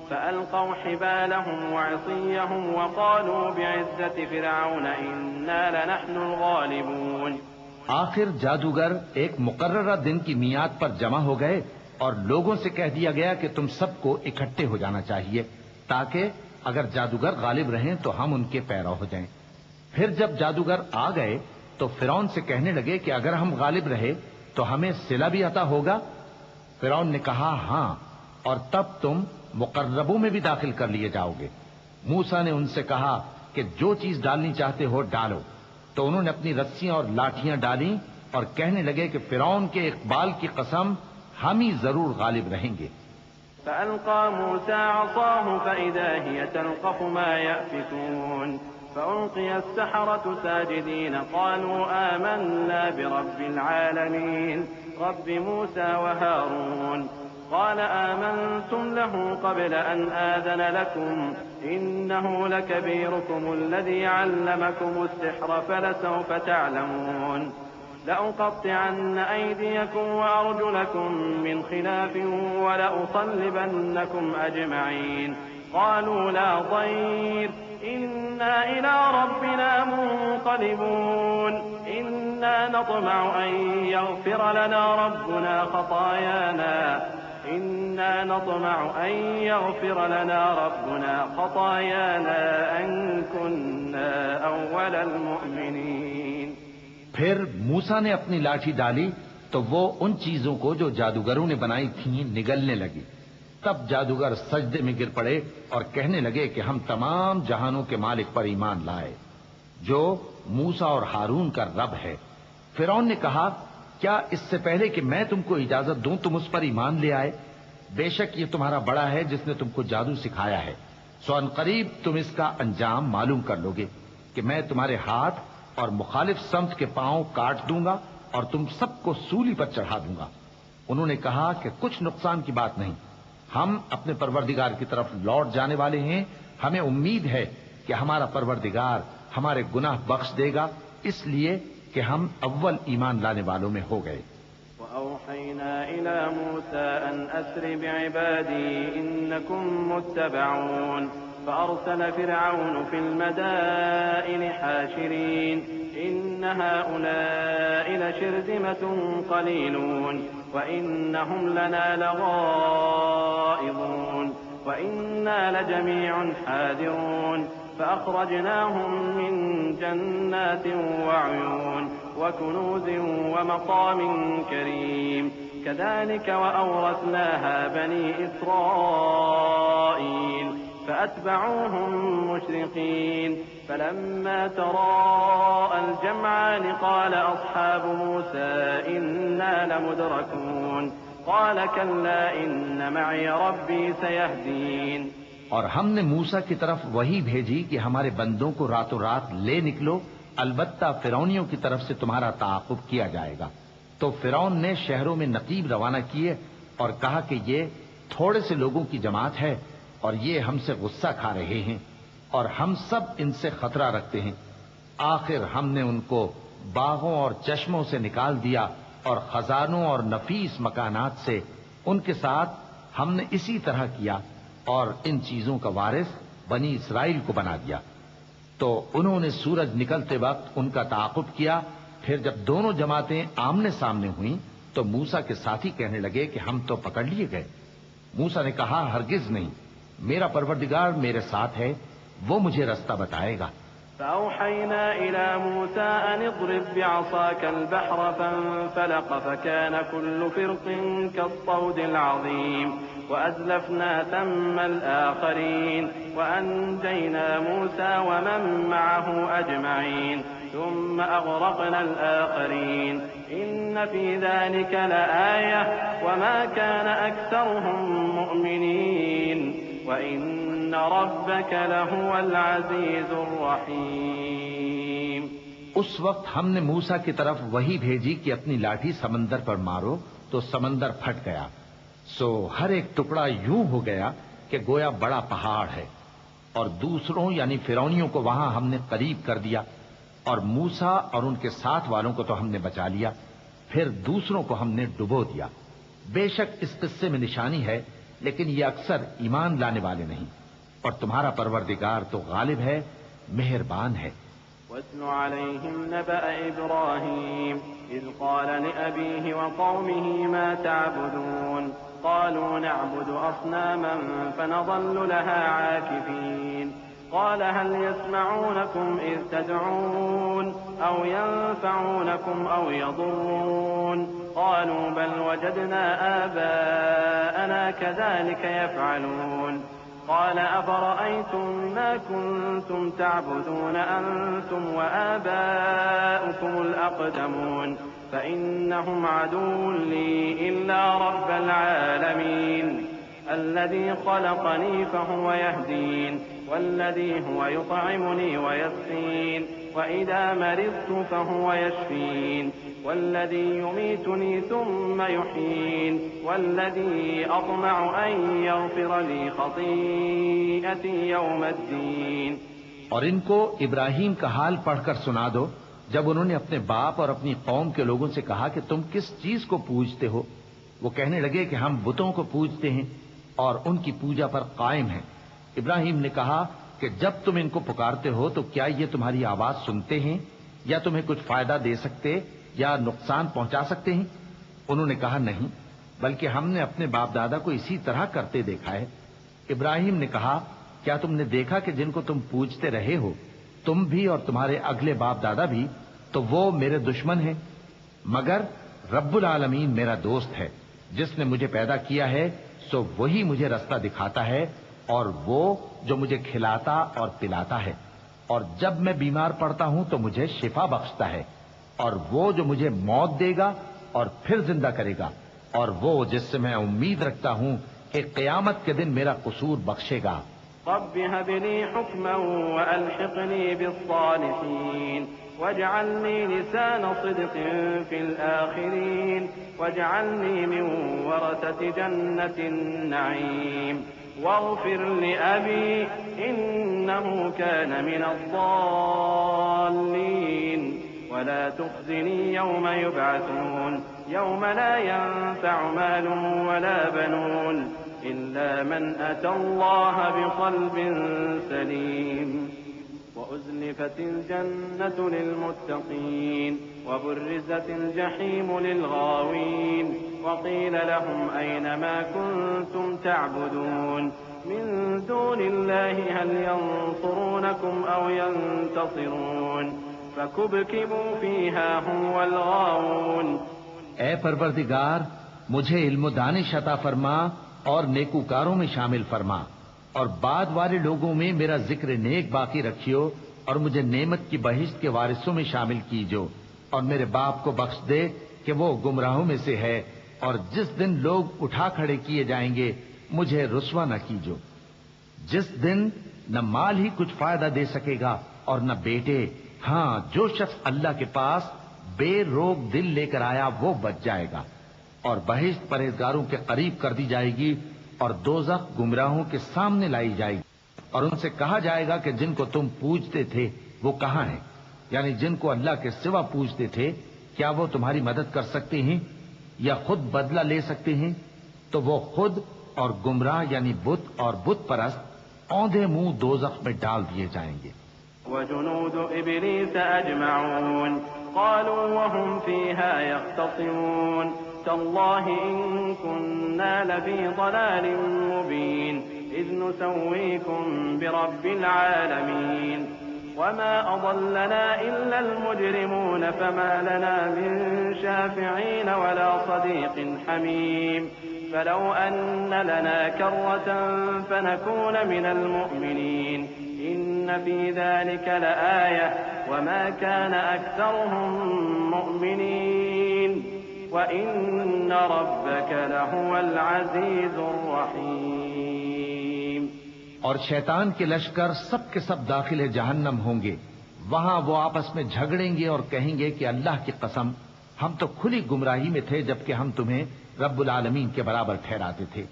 فألقوا حبالهم وعصيهم وقالوا بعزة فرعون إنا لنحن الغالبون۔ آخر جادوگر ایک مقررہ دن کی میعاد پر جمع ہو گئے اور لوگوں سے کہہ دیا گیا کہ تم سب کو اکٹھے ہو جانا چاہیے تاکہ اگر جادوگر غالب رہیں تو ہم ان کے پیرو ہو جائیں۔ پھر جب جادوگر آ گئے تو فرعون سے کہنے لگے کہ اگر ہم غالب رہے تو ہمیں صلہ بھی عطا ہوگا؟ فرعون نے کہا ہاں، اور تب تم مقربوں میں بھی داخل کر لیے جاؤ گے۔ موسیٰ نے ان سے کہا کہ جو چیز ڈالنی چاہتے ہو ڈالو، تو انہوں نے اپنی رسیاں اور لاٹیاں ڈالیں اور کہنے لگے کہ فرعون کے اقبال کی قسم ہم ہی ضرور غالب رہیں گے۔ فألقى موسى عصاه فإذا هي تلقف ما يأفكون فألقي السحرة ساجدين قالوا آمنا برب العالمين رب موسى وهارون قال آمنتم له قبل أن آذن لكم إنه لكبيركم الذي علمكم السحر فلسوف تعلمون لأقطعن أيديكم وأرجلكم من خلاف ولأصلبنكم أجمعين قالوا لا ضير إنا إلى ربنا منقلبون إنا نطمع أن يغفر لنا ربنا خطايانا أن كنا أول المؤمنين۔ پھر موسیٰ نے اپنی لاٹھی ڈالی تو وہ ان چیزوں کو جو جادوگروں نے بنائی تھیں نگلنے لگی۔ تب جادوگر سجدے میں گر پڑے اور کہنے لگے کہ ہم تمام جہانوں کے مالک پر ایمان لائے جو موسیٰ اور ہارون کا رب ہے۔ فرعون نے کہا کیا اس سے پہلے کہ میں تم کو اجازت دوں تم اس پر ایمان لے آئے؟ بے شک یہ تمہارا بڑا ہے جس نے تم کو جادو سکھایا ہے، سو ان قریب تم اس کا انجام معلوم کر لو گے کہ میں تمہارے ہاتھ اور مخالف سمت کے پاؤں کاٹ دوں گا اور تم سب کو سولی پر چڑھا دوں گا۔ انہوں نے کہا کہ کچھ نقصان کی بات نہیں، ہم اپنے پروردگار کی طرف لوٹ جانے والے ہیں، ہمیں امید ہے کہ ہمارا پروردگار ہمارے گناہ بخش دے گا، اس لیے کہ ہم اول ایمان لانے والوں میں ہو گئے۔ وأوحينا إلى موسى أن أسر بعبادي إنكم متبعون فأرسل فرعون في المدائن حاشرين إن هؤلاء لشرذمة قليلون وإنهم لنا لغائظون وإنا لجميع حاذرون فأخرجناهم من جنات وعيون وكنوز ومقام كريم كذلك وأورثناها بني إسرائيل فأتبعوهم مشرقين فلما تراءى الجمعان قال أصحاب موسى إنا لمدركون قال كلا إن معي ربي سيهدين۔ اور ہم نے موسیٰ کی طرف وہی بھیجی کہ ہمارے بندوں کو راتوں رات لے نکلو، البتہ فرعونیوں کی طرف سے تمہارا تعاقب کیا جائے گا۔ تو فرعون نے شہروں میں نقیب روانہ کیے اور کہا کہ یہ تھوڑے سے لوگوں کی جماعت ہے اور یہ ہم سے غصہ کھا رہے ہیں اور ہم سب ان سے خطرہ رکھتے ہیں۔ آخر ہم نے ان کو باغوں اور چشموں سے نکال دیا اور خزانوں اور نفیس مکانات سے، ان کے ساتھ ہم نے اسی طرح کیا اور ان چیزوں کا وارث بنی اسرائیل کو بنا دیا۔ تو انہوں نے سورج نکلتے وقت ان کا تعاقب کیا۔ پھر جب دونوں جماعتیں آمنے سامنے ہوئیں تو موسیٰ کے ساتھی کہنے لگے کہ ہم تو پکڑ لیے گئے۔ موسیٰ نے کہا ہرگز نہیں، میرا پروردگار میرے ساتھ ہے، وہ مجھے رستہ بتائے گا۔ فأوحينا إلى موسى أن اضرب بعصاك البحر فانفلق فكان كل فرق كالطود العظيم وأزلفنا ثم الآخرين وأنجينا موسى ومن معه أجمعين ثم أغرقنا الآخرين إن في ذلك لآية وما كان أكثرهم مؤمنين وإن ربك لهو العزيز الرحيم۔ اس وقت ہم نے موسیٰ کی طرف وہی بھیجی کہ اپنی لاٹھی سمندر پر مارو تو سمندر پھٹ گیا، سو ہر ایک ٹکڑا یوں ہو گیا کہ گویا بڑا پہاڑ ہے، اور دوسروں یعنی فرعونیوں کو وہاں ہم نے قریب کر دیا، اور موسیٰ اور ان کے ساتھ والوں کو تو ہم نے بچا لیا، پھر دوسروں کو ہم نے ڈبو دیا۔ بے شک اس قصے میں نشانی ہے، لیکن یہ اکثر ایمان لانے والے نہیں، اور تمہارا پروردگار تو غالب ہے، مہربان ہے۔ واتل عليهم نبأ إبراهيم إذ قال لأبيه وقومه ما تعبدون قالوا نعبد أصناما فنظل لها عاكفين قال هل يسمعونكم إذ تدعون أو ينفعونكم أو يضرون قالوا بل وجدنا آباءنا كذلك يفعلون قال أفرأيتم ما كنتم تعبدون أنتم وآباؤكم الأقدمون فإنهم عدو لي إلا رب العالمين الذي خلقني فهو يهدين والذي هو يطعمني ويسقين وإذا مرضت فهو يشفين والذي يميتني ثم يحيين والذي أطمع أن يغفر لي خطيئتي يوم الدين۔ اور ان کو ابراہیم کا حال پڑھ کر سنا دو جب انہوں نے اپنے باپ اور اپنی قوم کے لوگوں سے کہا کہ تم کس چیز کو پوجتے ہو؟ وہ کہنے لگے کہ ہم بتوں کو پوجتے ہیں اور ان کی پوجا پر قائم ہیں۔ ابراہیم نے کہا کہ جب تم ان کو پکارتے ہو تو کیا یہ تمہاری آواز سنتے ہیں یا تمہیں کچھ فائدہ دے سکتے یا نقصان پہنچا سکتے ہیں؟ انہوں نے کہا نہیں، بلکہ ہم نے اپنے باپ دادا کو اسی طرح کرتے دیکھا ہے۔ ابراہیم نے کہا کیا تم نے دیکھا کہ جن کو تم پوجتے رہے ہو تم بھی اور تمہارے اگلے باپ دادا بھی، تو وہ میرے دشمن ہیں، مگر رب العالمین میرا دوست ہے، جس نے مجھے پیدا کیا ہے سو وہی مجھے رستہ دکھاتا ہے، اور وہ جو مجھے کھلاتا اور پلاتا ہے، اور جب میں بیمار پڑتا ہوں تو مجھے شفا بخشتا ہے، اور وہ جو مجھے موت دے گا اور پھر زندہ کرے گا، اور وہ جس سے میں امید رکھتا ہوں کہ قیامت کے دن میرا قصور بخشے گا۔ رب هب لي حكما وألحقني بالصالحين واجعلني لسان صدق في الآخرين واجعلني من ورثة جنة النعيم واغفر لأبي إنه كان من الضالين ولا تخزني يوم يبعثون يوم لا ينفع مال ولا بنون إلا من أتى الله بقلب سليم وأزلفت الجنة للمتقين وبرزت الجحيم للغاوين وقيل لهم أين ما كنتم تعبدون من دون الله هل ينصرونكم أو ينتصرون فكبكبوا فيها هم والغاوون۔ اے پروردگار مجھے علم و دانش عطا فرما اور نیکوکاروں میں شامل فرما، اور بعد والے لوگوں میں میرا ذکر نیک باقی رکھیو، اور مجھے نعمت کی بہشت کے وارثوں میں شامل کیجو، اور میرے باپ کو بخش دے کہ وہ گمراہوں میں سے ہے، اور جس دن لوگ اٹھا کھڑے کیے جائیں گے مجھے رسوا نہ کیجو، جس دن نہ مال ہی کچھ فائدہ دے سکے گا اور نہ بیٹے۔ ہاں، جو شخص اللہ کے پاس بے روک دل لے کر آیا وہ بچ جائے گا، اور بہشت پرہیزگاروں کے قریب کر دی جائے گی، اور دوزخ گمراہوں کے سامنے لائی جائے گی، اور ان سے کہا جائے گا کہ جن کو تم پوجتے تھے وہ کہاں ہیں؟ یعنی جن کو اللہ کے سوا پوجتے تھے کیا وہ تمہاری مدد کر سکتے ہیں یا خود بدلہ لے سکتے ہیں؟ تو وہ خود اور گمراہ یعنی بت اور بت پرست اوندھے منہ دوزخ میں ڈال دیے جائیں گے۔ وجنود إبليس أجمعون قالوا وهم فيها يختصمون تالله إن كنا لفي ضلال مبين إذ نسويكم برب العالمين وما أضلنا إلا المجرمون فما لنا من شافعين ولا صديق حميم فلو أن لنا كرة فنكون من المؤمنين إن في ذلك لآية وما كان أكثرهم مؤمنين وإن ربك لهو العزيز الرحيم۔ اور شیطان کے لشکر سب کے سب داخل جہنم ہوں گے، وہاں وہ آپس میں جھگڑیں گے اور کہیں گے کہ اللہ کی قسم ہم تو کھلی گمراہی میں تھے جبکہ ہم تمہیں رب العالمین کے برابر ٹھہراتے تھے،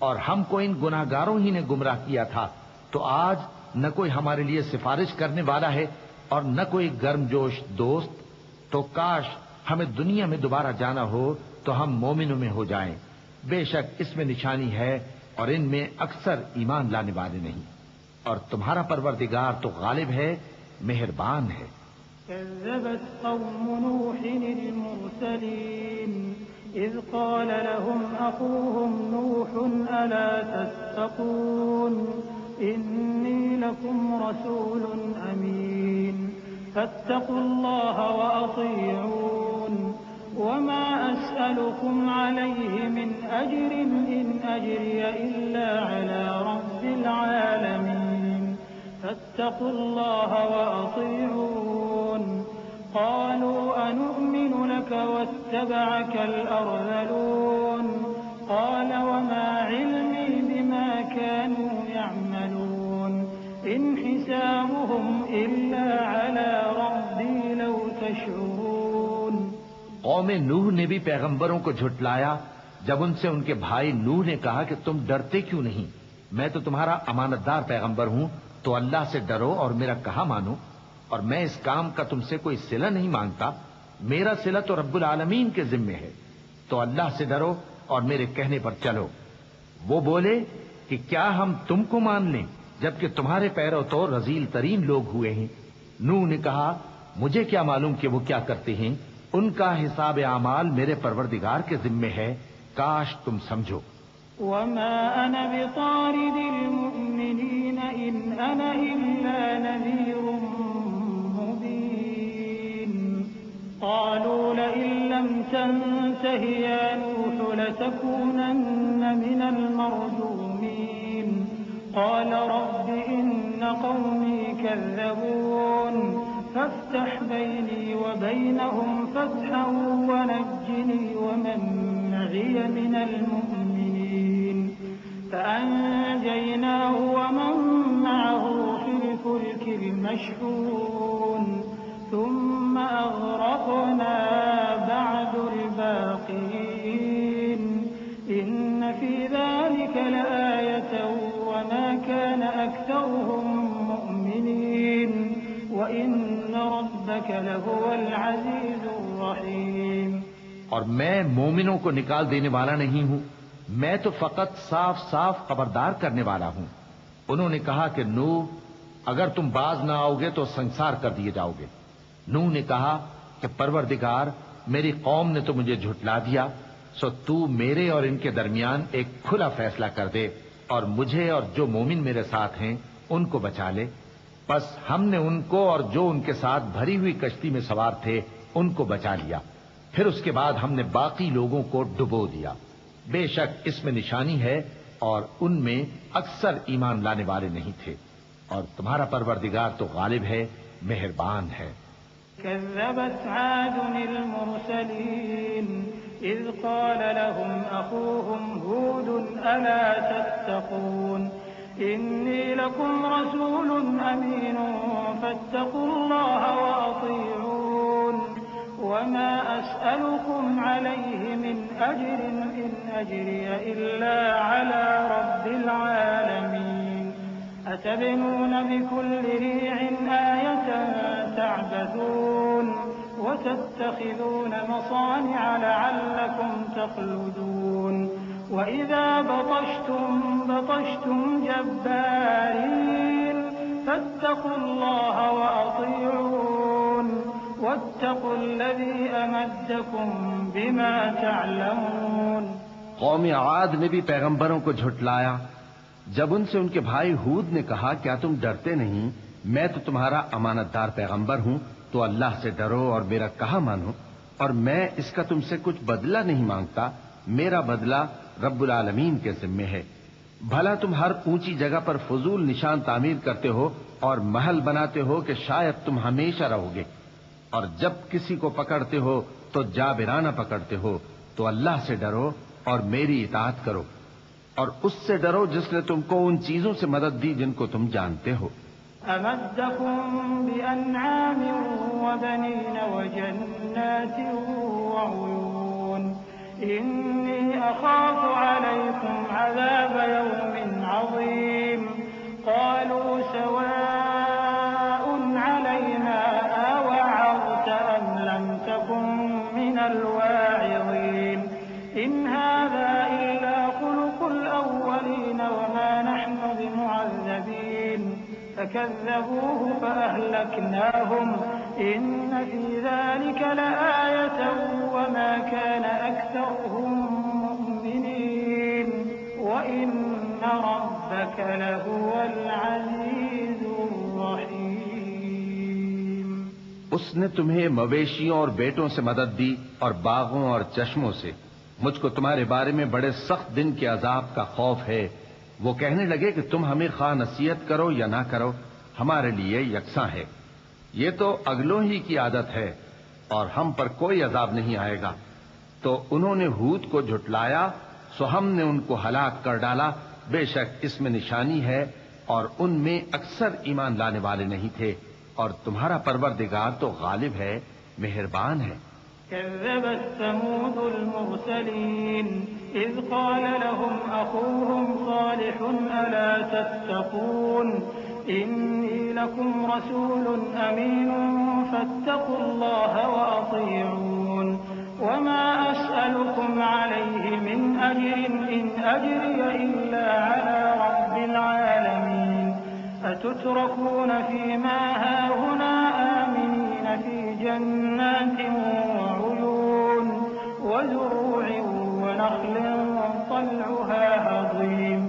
اور ہم کو ان گناہگاروں ہی نے گمراہ کیا تھا، تو آج نہ کوئی ہمارے لیے سفارش کرنے والا ہے اور نہ کوئی گرم جوش دوست، تو کاش ہمیں دنیا میں دوبارہ جانا ہو تو ہم مومنوں میں ہو جائیں۔ بے شک اس میں نشانی ہے اور ان میں اکثر ایمان لانے والے نہیں، اور تمہارا پروردگار تو غالب ہے، مہربان ہے۔ كذبت قوم نوح المرسلين إذ قال لهم أخوهم نوح ألا تتقون إني لكم رسول أمين فاتقوا الله وأطيعون وما أسألكم عليه من أجر إن أجري إلا على رب العالمين فاتقوا الله وأطيعون قالوا أنؤمن لك واتبعك الأرذلون قال وما علمي بما كانوا يعملون إن حسابهم إلا على ربي لو تشعرون۔ قوم نوح نے بھی پیغمبروں کو جھٹلایا جب ان سے ان کے بھائی نوح نے کہا کہ تم ڈرتے کیوں نہیں، میں تو تمہارا امانت دار پیغمبر ہوں، تو اللہ سے ڈرو اور میرا کہا مانو، اور میں اس کام کا تم سے کوئی صلہ نہیں مانگتا، میرا صلہ تو رب العالمین کے ذمے ہے، تو اللہ سے ڈرو اور میرے کہنے پر چلو۔ وہ بولے کہ کیا ہم تم کو مان لیں جبکہ تمہارے پیرو تو رذیل ترین لوگ ہوئے ہیں۔ نوح نے کہا مجھے کیا معلوم کہ وہ کیا کرتے ہیں، ان کا حساب اعمال میرے پروردگار کے ذمے ہے، کاش تم سمجھو۔ وما أنا بطارد المؤمنين إن أنا إلا نذير مبين قالوا لئن لم تنته يا نوح لتكونن من المرجومين قال رب إن قومي كذبون فافتح بيني وبينهم فتحا ونجني ومن معي من المؤمنين فأنجيناه ومن معه في الفلك المشحون ثم أغرقنا بعد الباقين إن في ذلك لآية وما كان أكثرهم مؤمنين وإن ربك لهو العزيز الرحيم۔ اور میں مومنوں کو نکال دینے والا نہیں ہوں، میں تو فقط صاف صاف خبردار کرنے والا ہوں۔ انہوں نے کہا کہ نوح اگر تم باز نہ آؤ گے تو سنسار کر دیے جاؤ گے۔ نوح نے کہا کہ پروردگار میری قوم نے تو مجھے جھٹلا دیا، سو تو میرے اور ان کے درمیان ایک کھلا فیصلہ کر دے اور مجھے اور جو مومن میرے ساتھ ہیں ان کو بچا لے۔ بس ہم نے ان کو اور جو ان کے ساتھ بھری ہوئی کشتی میں سوار تھے ان کو بچا لیا، پھر اس کے بعد ہم نے باقی لوگوں کو ڈبو دیا۔ بے شک اس میں نشانی ہے اور ان میں اکثر ایمان لانے والے نہیں تھے، اور تمہارا پروردگار تو غالب ہے، مہربان ہے۔ كذبت عاد المرسلين إذ قال لهم أخوهم هود ألا تتقون إني لكم رسول أمين فاتقوا الله وأطيعون وما أسألكم عليه من أجر إن أجري إلا على رب العالمين أتبنون بكل ريع آية تعبثون وتتخذون مصانع لعلكم تخلدون وَإِذَا بَطَشْتُمْ بَطَشْتُمْ جَبَّارِينَ فَاتَّقُوا اللَّهَ وَأَطِيعُونِ وَاتَّقُوا الَّذِي أَمَدَّكُم بِمَا تَعْلَمُونَ۔ قوم عاد نے بھی پیغمبروں کو جھٹلایا جب ان سے ان کے بھائی ہود نے کہا کیا تم ڈرتے نہیں؟ میں تو تمہارا امانت دار پیغمبر ہوں، تو اللہ سے ڈرو اور میرا کہا مانو، اور میں اس کا تم سے کچھ بدلہ نہیں مانگتا، میرا بدلہ رب العالمین کے ذمے ہے۔ بھلا تم ہر اونچی جگہ پر فضول نشان تعمیر کرتے ہو اور محل بناتے ہو کہ شاید تم ہمیشہ رہو گے، اور جب کسی کو پکڑتے ہو تو جابرانہ پکڑتے ہو، تو اللہ سے ڈرو اور میری اطاعت کرو، اور اس سے ڈرو جس نے تم کو ان چیزوں سے مدد دی جن کو تم جانتے ہو۔ أَمَدَّكُم بِأَنْعَامٍ وَبَنِينَ وَجَنَّاتٍ وَعُيُونٍ إِنِّي أَخَافُ عَلَيْكُمْ عَذَابَ يَوْمٍ عَظِيمٍ قَالُوا سَوَاءٌ عَلَيْنَا أَوَعَظْتَ أَمْ لَمْ تَكُن مِّنَ الْوَاعِظِينَ إِنْ هَٰذَا إِلَّا خُلُقُ الْأَوَّلِينَ وَمَا نَحْنُ بِمُعَذَّبِينَ فَكَذَّبُوهُ فَأَهْلَكْنَاهُمْ إِنَّ فِي ذَلِكَ لَآيَةً وَمَا كَانَ أَكْثَرُهُم مُّؤْمِنِينَ وَإِنَّ رَبَّكَ لَهُوَ الْعَزِيزُ الرَّحِيمُ۔ اس نے تمہیں مویشیوں اور بیٹوں سے مدد دی اور باغوں اور چشموں سے۔ مجھ کو تمہارے بارے میں بڑے سخت دن کے عذاب کا خوف ہے۔ وہ کہنے لگے کہ تم ہمیں خواہ نصیحت کرو یا نہ کرو، ہمارے لیے یکساں ہے، یہ تو اگلوں ہی کی عادت ہے اور ہم پر کوئی عذاب نہیں آئے گا۔ تو انہوں نے ہود کو جھٹلایا، سو ہم نے ان کو ہلاک کر ڈالا۔ بے شک اس میں نشانی ہے اور ان میں اکثر ایمان لانے والے نہیں تھے، اور تمہارا پروردگار تو غالب ہے، مہربان ہے۔ كذبت ثمود المرسلين إذ قال لهم أخوهم صالح ألا تتقون إني لكم رسول أمين فاتقوا الله وأطيعون وما أسألكم عليه من أجر إن أجري إلا على رب العالمين أتتركون فيما هاهنا آمنين في جنات وزروع ونخل طلعها هضيم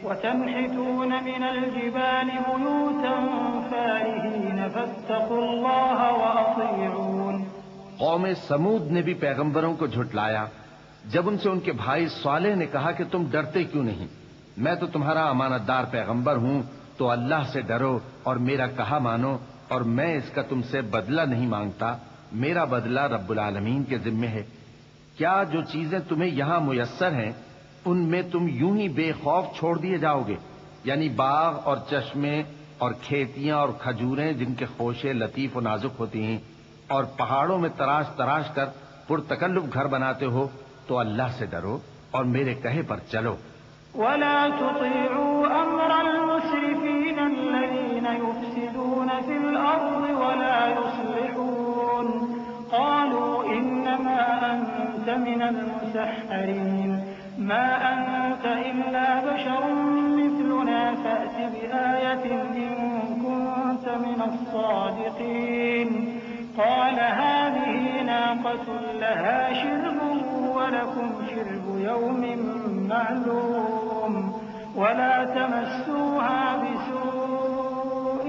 وتنحتون من الجبال بيوتا فارهين فاتقوا الله وأطيعون۔ قوم سمود نے بھی پیغمبروں کو جھٹلایا جب ان سے ان کے بھائی صالح نے کہا کہ تم ڈرتے کیوں نہیں؟ میں تو تمہارا امانت دار پیغمبر ہوں، تو اللہ سے ڈرو اور میرا کہا مانو، اور میں اس کا تم سے بدلہ نہیں مانگتا، میرا بدلہ رب العالمین کے ذمے ہے۔ کیا جو چیزیں تمہیں یہاں میسر ہیں ان میں تم یوں ہی بے خوف چھوڑ دیے جاؤ گے؟ یعنی باغ اور چشمے اور کھیتیاں اور کھجوریں جن کے خوشے لطیف و نازک ہوتی ہیں، اور پہاڑوں میں تراش تراش کر پرتکلف گھر بناتے ہو، تو اللہ سے ڈرو اور میرے کہے پر چلو۔ ولا تطيعوا أمر المسرفين الذين يفسدون في الأرض ولا يصلحون قالوا إنما أنت من المسحرين ما أنت إلا بشر مثلنا فأت بآية إن كنت من الصادقين قال هذه ناقة لها شرب ولكم شرب يوم معلوم ولا تمسوها بسوء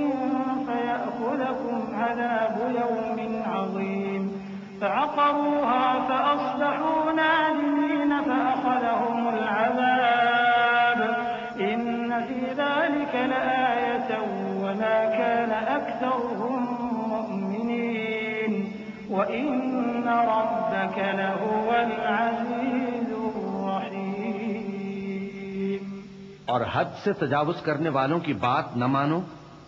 فيأخذكم عذاب يوم عظيم فعقروها فأصبحوا نادمين فأخذهم العذاب إن في ذلك لآية وما كان أكثرهم مؤمنين وإن ربك لهو العزيز الرحيم۔ اور حد سے تجاوز کرنے والوں کی بات نہ مانو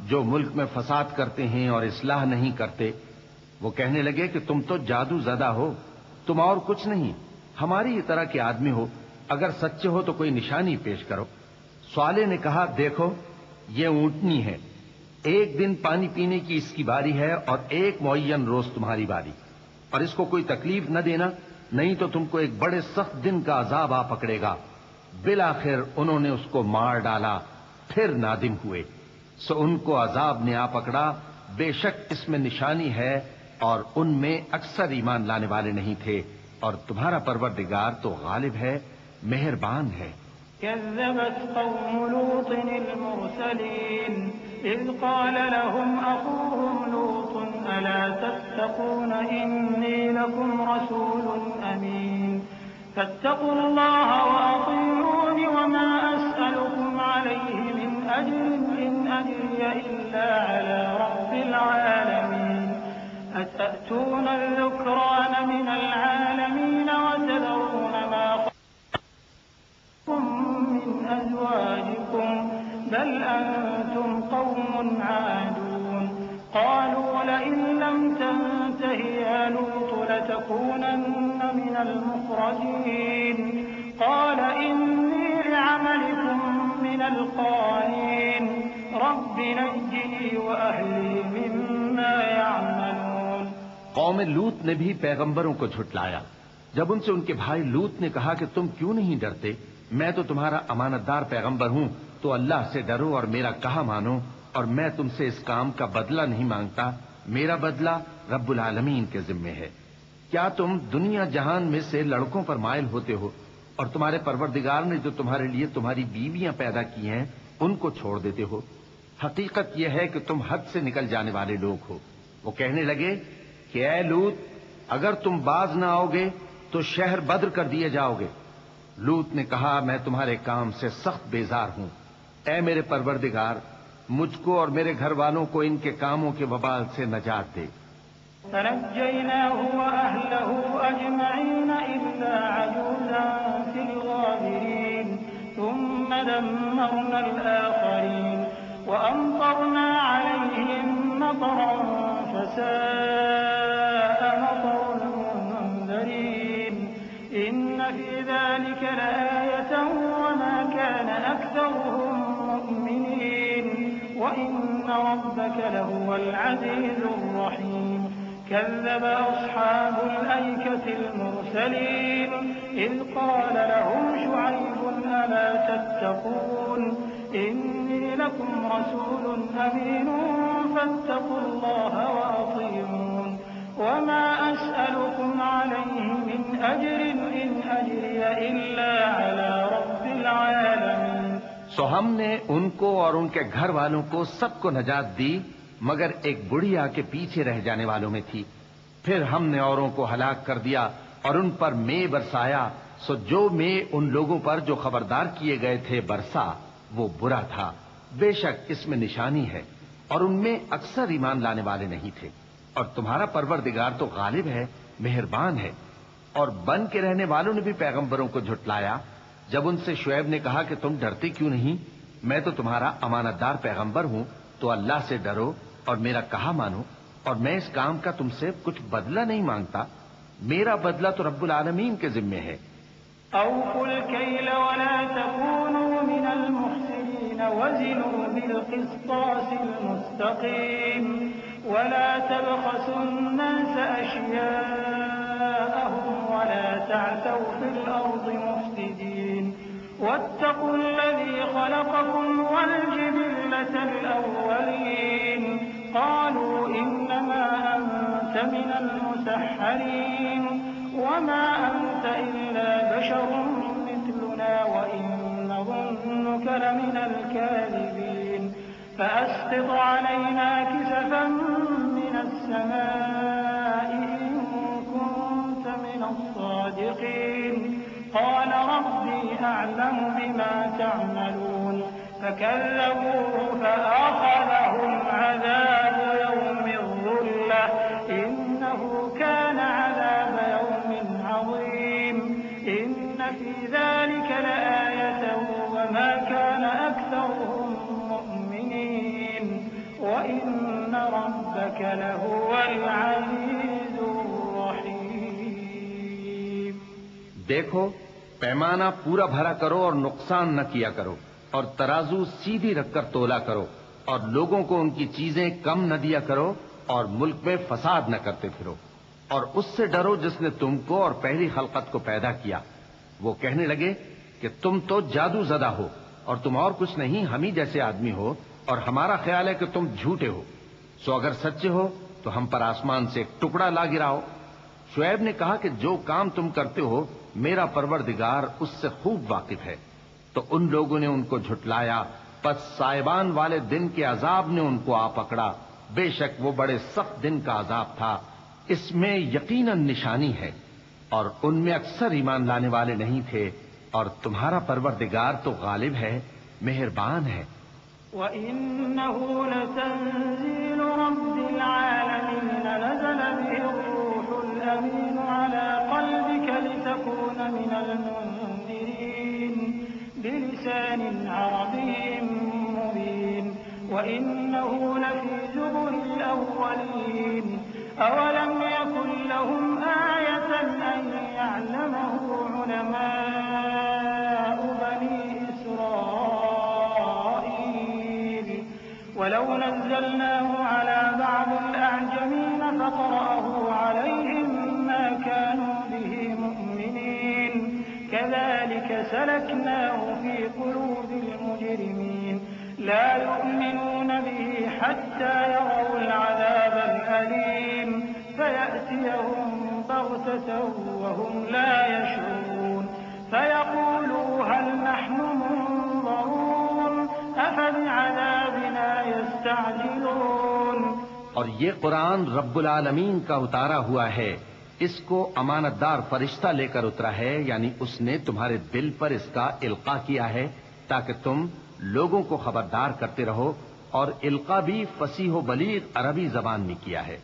جو ملک میں فساد کرتے ہیں اور اصلاح نہیں کرتے۔ وہ کہنے لگے کہ تم تو جادو زدہ ہو، تم اور کچھ نہیں، ہماری ہی طرح کے آدمی ہو، اگر سچے ہو تو کوئی نشانی پیش کرو۔ صالح نے کہا دیکھو یہ اونٹنی ہے، ایک دن پانی پینے کی اس کی باری ہے اور ایک معین روز تمہاری باری، اور اس کو کوئی تکلیف نہ دینا، نہیں تو تم کو ایک بڑے سخت دن کا عذاب آ پکڑے گا۔ بالآخر انہوں نے اس کو مار ڈالا، پھر نادم ہوئے، سو ان کو عذاب نے آ پکڑا، بے شک اس میں نشانی ہے اور ان میں اکثر ایمان لانے والے نہیں تھے، اور تمہارا پروردگار تو غالب ہے، مہربان ہے۔ كذبت قوم لوط المرسلين إذ قال لهم أخوهم لوط ألا تتقون إني لكم رسول أمين فاتقوا الله وأطيعون وما أسألكم عليه من أجر إن أجري إلا على رب العالمين أتأتون الذكران من العالمين وتذرون ما من أزواجكم بل أنتم قوم عادون قالوا لئن لم تنته يا لوط لتكونن من المخرجين قال إني لعملكم من القالين رب نجني وأهلي مما يعملون۔ قوم لوط نے بھی پیغمبروں کو جھٹلایا جب ان سے ان کے بھائی لوط نے کہا کہ تم کیوں نہیں ڈرتے، میں تو تمہارا امانت دار پیغمبر ہوں، تو اللہ سے ڈرو اور میرا کہا مانو، اور میں تم سے اس کام کا بدلہ نہیں مانگتا، میرا بدلہ رب العالمین کے ذمے ہے۔ کیا تم دنیا جہان میں سے لڑکوں پر مائل ہوتے ہو اور تمہارے پروردگار نے جو تمہارے لیے تمہاری بیویاں پیدا کی ہیں ان کو چھوڑ دیتے ہو؟ حقیقت یہ ہے کہ تم حد سے نکل جانے والے لوگ ہو۔ وہ کہنے لگے کہ اے لوط، اگر تم باز نہ آؤ گے تو شہر بدر کر دیے جاؤ گے۔ لوط نے کہا میں تمہارے کام سے سخت بیزار ہوں، اے میرے پروردگار مجھ کو اور میرے گھر والوں کو ان کے کاموں کے وبال سے نجات دے۔ فنجيناه وأهله أجمعين إلا عجوزا في الغابرين ثم دمرنا الآخرين وأمطرنا عليهم مطرا فساء مطر المنذرين إن في ذلك لآية وما كان أكثرهم مؤمنين وإن ربك لهو العزيز الرحيم كذب أصحاب الأيكة المرسلين إذ قال لهم شعيب ألا تتقون إني لكم رسول أمين فاتقوا الله وأطيعون وما أسألكم عليه من أجر إن أجري إلا على رب العالمين۔ سو ہم نے ان کو اور ان کے گھر والوں کو سب کو نجات دی مگر ایک بڑھیا کے پیچھے رہ جانے والوں میں تھی۔ پھر ہم نے اوروں کو ہلاک کر دیا اور ان پر مے برسایا، سو جو مے ان لوگوں پر جو خبردار کیے گئے تھے برسا وہ برا تھا۔ بے شک اس میں نشانی ہے اور ان میں اکثر ایمان لانے والے نہیں تھے، اور تمہارا پروردگار تو غالب ہے، مہربان ہے۔ اور بن کے رہنے والوں نے بھی پیغمبروں کو جھٹلایا جب ان سے شعیب نے کہا کہ تم ڈرتے کیوں نہیں، میں تو تمہارا امانت دار پیغمبر ہوں، تو اللہ سے ڈرو اور میرا کہا مانو، اور میں اس کام کا تم سے کچھ بدلہ نہیں مانگتا، میرا بدلہ تو رب العالمین کے ذمے ہے۔ أوفوا الكيل ولا تكونوا من المخسرين وزنوا بالقسطاس المستقيم ولا تبخسوا الناس أشياءهم ولا تعثوا في الأرض مفسدين واتقوا الذي خلقكم والجبلة الأولين قالوا إنما أنت من المسحرين وما أنت إلا بشر مثلنا وإن نظنك لمن الكاذبين فأسقط علينا كسفا من السماء إن كنت من الصادقين قال ربي أعلم بما تعملون فكذبوه فأخذهم عذاب يوم الظلة إنه كان عذاب يوم عظيم إن في ذلك لآية وما كان أكثرهم مؤمنين وإن ربك لهو العزيز الرحيم۔ دیکھو پیمانہ پورا بھرا کرو اور نقصان نہ کیا کرو، اور ترازو سیدھی رکھ کر تولا کرو، اور لوگوں کو ان کی چیزیں کم نہ دیا کرو، اور ملک میں فساد نہ کرتے پھرو، اور اس سے ڈرو جس نے تم کو اور پہلی خلقت کو پیدا کیا۔ وہ کہنے لگے کہ کہ تم تو جادو زدہ ہو اور تم اور کچھ نہیں، ہم ہی جیسے آدمی ہو، اور ہمارا خیال ہے کہ تم جھوٹے ہو، سو اگر سچے ہو تو ہم پر آسمان سے ایک ٹکڑا لا گراؤ۔ شعیب نے کہا کہ جو کام تم کرتے ہو میرا پروردگار اس سے خوب واقف ہے۔ تو ان لوگوں نے ان کو جھٹلایا، پس سائبان والے دن کے عذاب نے ان کو آ پکڑا، بے شک وہ بڑے سخت دن کا عذاب تھا، اس میں یقیناً نشانی ہے، اور ان میں اکثر ایمان لانے والے نہیں تھے، اور تمہارا پروردگار تو غالب ہے، مہربان ہے۔ وَإِنَّهُ لَتَنزِيلُ رَبِّ الْعَالَمِينَ نَزَلَ بِهِ الرُّوحُ الْأَمِينُ عَلَى قَلْبِكَ لِتَكُونَ مِنَ الْمُنذِرِينَ بِلِسَانٍ عَرَبِيٍّ مُّبِينٍ وَإِنَّهُ لَفِي زُبُرِ الْأَوَّلِينَ أَوَلَمْ يَكُن لَّهُمْ آيَةً أَن يَعْلَمَهُ عُلَمَاءُ بَنِي إِسْرَائِيلَ وَلَوْ نَزَّلْنَاهُ عَلَىٰ بَعْضِ الْأَعْجَمِينَ فَقَرَأَهُ عَلَيْهِم مَّا كَانُوا بِهِ مُؤْمِنِينَ كَذَٰلِكَ سَلَكْنَاهُ فِي قُلُوبِ الْمُجْرِمِينَ لَا يُؤْمِنُونَ بِهِ حَتَّىٰ يَرَوُا الْعَذَابَ الْأَلِيمَ فَيَأْتِيَهُم بَغْتَةً وَهُمْ لَا يَشْعُرُونَ فَيَقُولُوا هَلْ نَحْنُ مُنظَرُونَ أَفَبِعَذَابِنَا يَسْتَعْجِلُونَ۔ اور یہ قرآن رب العالمین کا اتارا ہوا ہے، اس کو امانت دار فرشتہ لے کر اترا ہے، یعنی اس نے تمہارے دل پر اس کا القاء کیا ہے تاکہ تم لوگوں کو خبردار کرتے رہو، اور القاء بھی فصیح و بلیغ عربی زبان میں کیا ہے،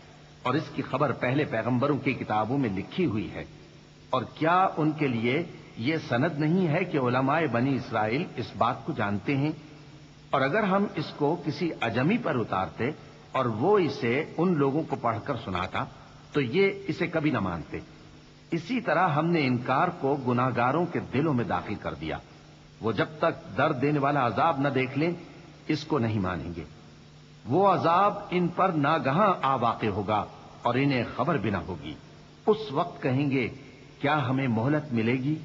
اور اس کی خبر پہلے پیغمبروں کی کتابوں میں لکھی ہوئی ہے۔ اور کیا ان کے لیے یہ سند نہیں ہے کہ علماء بنی اسرائیل اس بات کو جانتے ہیں؟ اور اگر ہم اس کو کسی اجمی پر اتارتے اور وہ اسے ان لوگوں کو پڑھ کر سناتا تو یہ اسے کبھی نہ مانتے۔ اسی طرح ہم نے انکار کو گناہگاروں کے دلوں میں داخل کر دیا، وہ جب تک درد دینے والا عذاب نہ دیکھ لیں اس کو نہیں مانیں گے۔ وہ عذاب ان پر ناگہاں آ واقع ہوگا اور انہیں خبر بھی نہ ہوگی۔ اس وقت کہیں گے کیا ہمیں مہلت ملے گی؟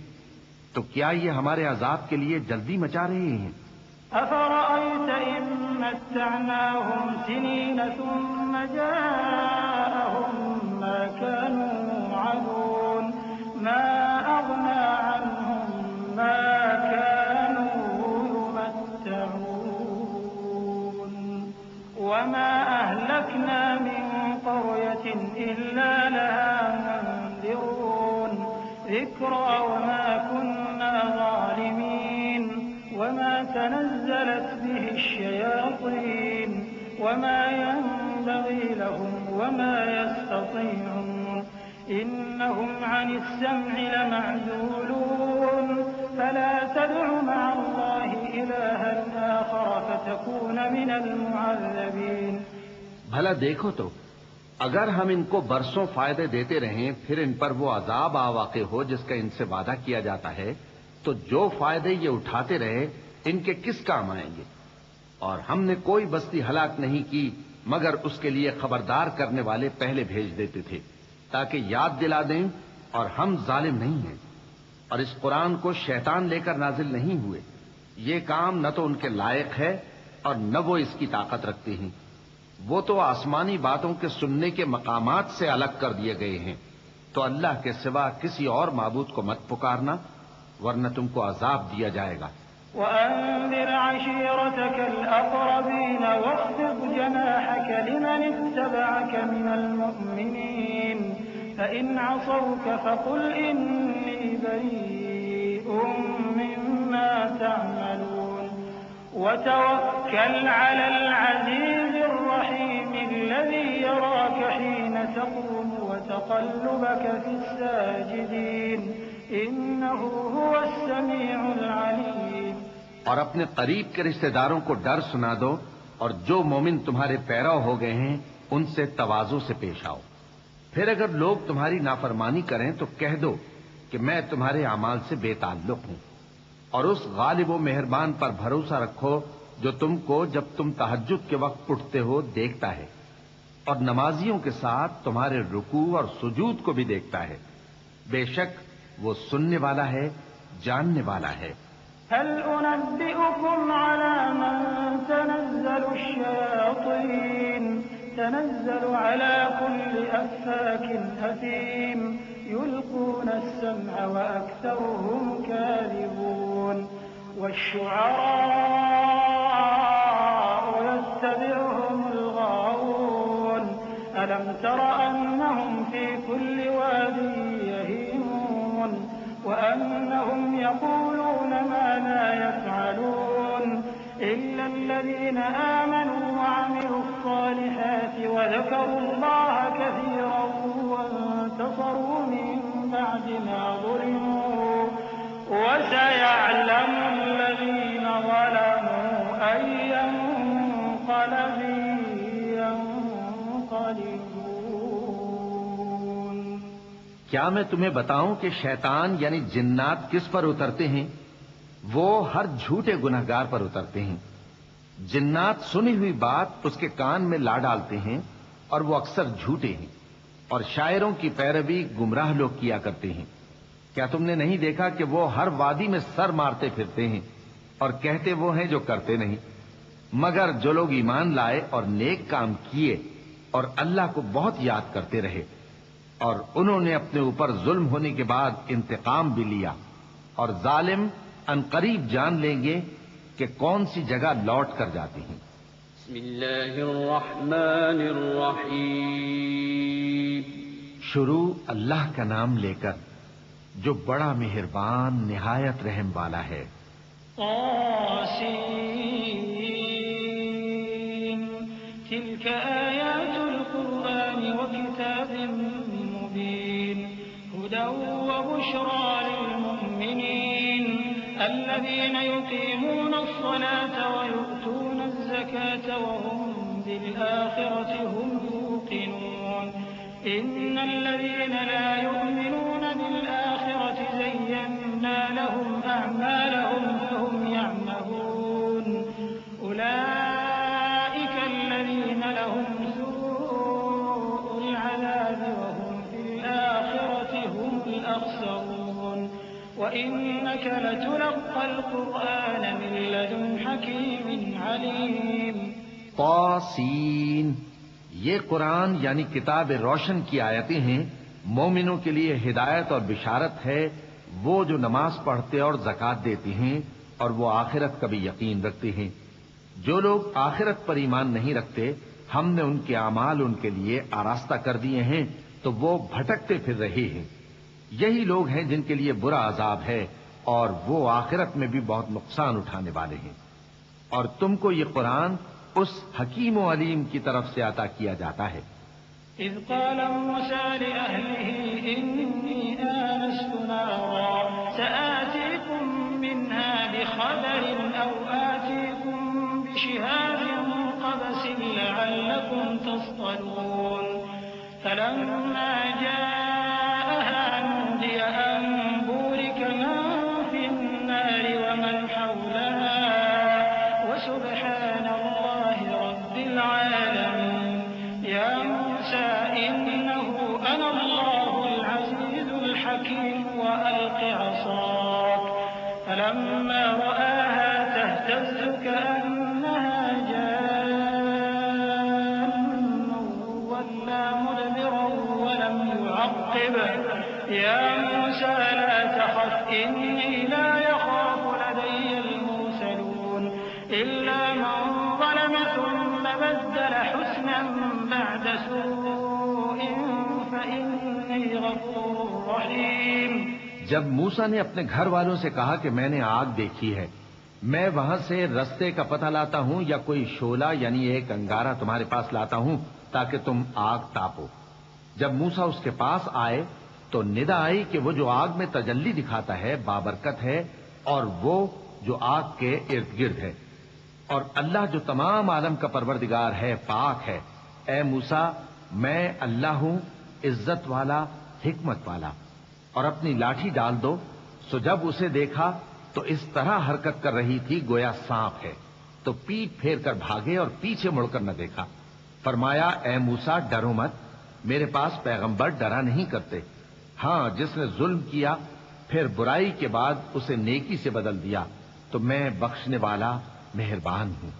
تو کیا یہ ہمارے عذاب کے لیے جلدی مچا رہے ہیں؟ أَفَرَأَيْتَ إِن مَّتَّعْنَاهُمْ سِنِينَ ثُمَّ جَاءَهُم مَّا كَانُوا يُوعَدُونَ مَا أَغْنَىٰ عَنْهُم مَّا كَانُوا يُمَتَّعُونَ وَمَا أَهْلَكْنَا مِن قَرْيَةٍ إِلَّا لَهَا مُنذِرُونَ ذِكْرَىٰ وَمَا كُنَّا ظَالِمِينَ وَمَا تَنَزَّلَتْ بِهِ الشَّيَاطِينُ وَمَا يَنبَغِي لَهُمْ وَمَا يَسْتَطِيعُونَ إِنَّهُمْ عَنِ السَّمْعِ لَمَعْزُولُونَ فَلَا تَدْعُ مَعَ اللَّهِ إِلَٰهًا آخَرَ فَتَكُونَ مِنَ الْمُعَذَّبِينَ۔ بھلا دیکھو تو اگر ہم ان کو برسوں فائدے دیتے رہیں پھر ان پر وہ عذاب آ واقع ہو جس کا ان سے وعدہ کیا جاتا ہے تو جو فائدے یہ اٹھاتے رہے ان کے کس کام آئیں گے؟ اور ہم نے کوئی بستی ہلاک نہیں کی مگر اس کے لیے خبردار کرنے والے پہلے بھیج دیتے تھے تاکہ یاد دلا دیں، اور ہم ظالم نہیں ہیں۔ اور اس قرآن کو شیطان لے کر نازل نہیں ہوئے، یہ کام نہ تو ان کے لائق ہے اور نہ وہ اس کی طاقت رکھتے ہیں۔ وہ تو آسمانی باتوں کے سننے کے مقامات سے الگ کر دیے گئے ہیں۔ تو اللہ کے سوا کسی اور معبود کو مت پکارنا ورنہ تم کو عذاب دیا جائے گا۔ وَأَنذِرْ عَشِيرَتَكَ الْأَقْرَبِينَ وَاخْفِضْ جَنَاحَكَ لِمَنِ اتَّبَعَكَ مِنَ الْمُؤْمِنِينَ فَإِنْ عَصَوْكَ فَقُلْ إِنِّي بَرِيءٌ مِّمَّا تَعْمَلُونَ وَتَوَكَّلْ عَلَى الْعَزِيزِ الرَّحِيمِ الَّذِي يَرَاكَ حِينَ تَقُومُ وَتَقَلُّبَكَ فِي السَّاجِدِينَ إِنَّهُ هُوَ السَّمِيعُ الْعَلِيمُ۔ اور اپنے قریب کے رشتہ داروں کو ڈر سنا دو، اور جو مومن تمہارے پیرو ہو گئے ہیں ان سے تواضع سے پیش آؤ۔ پھر اگر لوگ تمہاری نافرمانی کریں تو کہہ دو کہ میں تمہارے اعمال سے بے تعلق ہوں، اور اس غالب و مہربان پر بھروسہ رکھو جو تم کو جب تم تہجد کے وقت اٹھتے ہو دیکھتا ہے، اور نمازیوں کے ساتھ تمہارے رکوع اور سجود کو بھی دیکھتا ہے۔ بے شک وہ سننے والا ہے، جاننے والا ہے۔ هل أنبئكم على من تنزل الشياطين تنزل على كل أفاك أثيم يلقون السمع وأكثرهم كاذبون والشعراء يتبعهم الغاوون ألم تر أنهم في كل واد يهيمون وأنهم يقولون ما لا يفعلون إلا الذين آمنوا وعملوا الصالحات وذكروا الله كثيرا وانتصروا من بعد ما ظلموا وسيعلم الذين ظلموا أي منقلب ينقلبون۔ کیا میں تمہیں بتاؤں کہ شیطان یعنی جنات کس پر اترتے ہیں؟ وہ ہر جھوٹے گنہگار پر اترتے ہیں۔ جنات سنی ہوئی بات اس کے کان میں لا ڈالتے ہیں اور وہ اکثر جھوٹے ہیں، اور شاعروں کی پیروی گمراہ لوگ کیا کرتے ہیں۔ کیا تم نے نہیں دیکھا کہ وہ ہر وادی میں سر مارتے پھرتے ہیں اور کہتے وہ ہیں جو کرتے نہیں؟ مگر جو لوگ ایمان لائے اور نیک کام کیے اور اللہ کو بہت یاد کرتے رہے، اور انہوں نے اپنے اوپر ظلم ہونے کے بعد انتقام بھی لیا، اور ظالم عنقریب جان لیں گے کہ کون سی جگہ لوٹ کر جاتے ہیں۔ بسم اللہ الرحمن الرحیم۔ شروع اللہ کا نام لے کر جو بڑا مہربان نہایت رحم والا ہے۔ طاسین تلك آیات القرآن وكتاب مبین هدى وبشرى للمؤمنین الذين يقيمون الصلاة ويؤتون الزكاة وهم بالآخرة هم يوقنون إن الذين لا يؤمنون بالآخرة زينا لهم أعمالهم فهم يعمهون أولئك الذين لهم سوء العذاب وهم في الآخرة هم الأخسرون وإنك لتلقى القرآن من لدن حكيم عليم۔ طاسین، یہ قرآن یعنی کتاب روشن کی آیتیں ہیں، مومنوں کے لیے ہدایت اور بشارت ہے، وہ جو نماز پڑھتے اور زکوٰۃ دیتے ہیں اور وہ آخرت کا بھی یقین رکھتے ہیں۔ جو لوگ آخرت پر ایمان نہیں رکھتے، ہم نے ان کے اعمال ان کے لیے آراستہ کر دیے ہیں تو وہ بھٹکتے پھر رہے ہیں۔ یہی لوگ ہیں جن کے لیے برا عذاب ہے اور وہ آخرت میں بھی بہت نقصان اٹھانے والے ہیں۔ اور تم کو یہ قرآن اس حکیم و علیم کی طرف سے عطا کیا جاتا ہے۔ إذ قال موسى لأهله إني آنست نارا سآتيكم منها بخبر أو آتيكم بشهاب قبس لعلكم تصطلون فلما جاءها نودي أن بورك من في النار ومن حولها وسبحان الله رب العالمين يا موسى إنه أنا الله العزيز الحكيم وألق عصاك فلما رآها تهتز كأنها جان ولا مدبرا ولم يعقب يا موسى لا تخف إني لا يخاف لدي المرسلون إلا من ظلم ثم بدل حسنا بعد سوء فإني غفور رحيم۔ جب موسیٰ نے اپنے گھر والوں سے کہا کہ میں نے آگ دیکھی ہے، میں وہاں سے رستے کا پتہ لاتا ہوں یا کوئی شعلہ یعنی ایک انگارہ تمہارے پاس لاتا ہوں تاکہ تم آگ تاپو۔ جب موسیٰ اس کے پاس آئے تو ندا آئی کہ وہ جو آگ میں تجلی دکھاتا ہے بابرکت ہے، اور وہ جو آگ کے ارد گرد ہے، اور اللہ جو تمام عالم کا پروردگار ہے پاک ہے۔ اے موسیٰ، میں اللہ ہوں، عزت والا، حکمت والا، اور اپنی لاٹھی ڈال دو۔ سو جب اسے دیکھا تو اس طرح حرکت کر رہی تھی گویا سانپ ہے، تو پیٹ پھیر کر بھاگے اور پیچھے مڑ کر نہ دیکھا۔ فرمایا اے موسیٰ ڈرو مت، میرے پاس پیغمبر ڈرا نہیں کرتے۔ ہاں، جس نے ظلم کیا پھر برائی کے بعد اسے نیکی سے بدل دیا تو میں بخشنے والا مہربان ہوں۔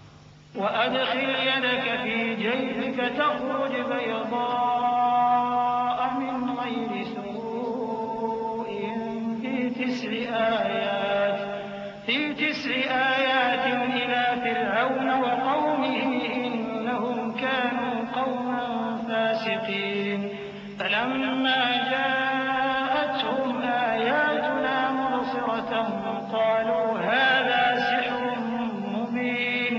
وأدخل يدك في جيبك تخرج بيضاء من غير سوء في 9 آيات إلى فرعون وقومه إنهم كانوا قوما فاسقين فلما جاءتهم آياتنا مبصرة قالوا هذا سحر مبين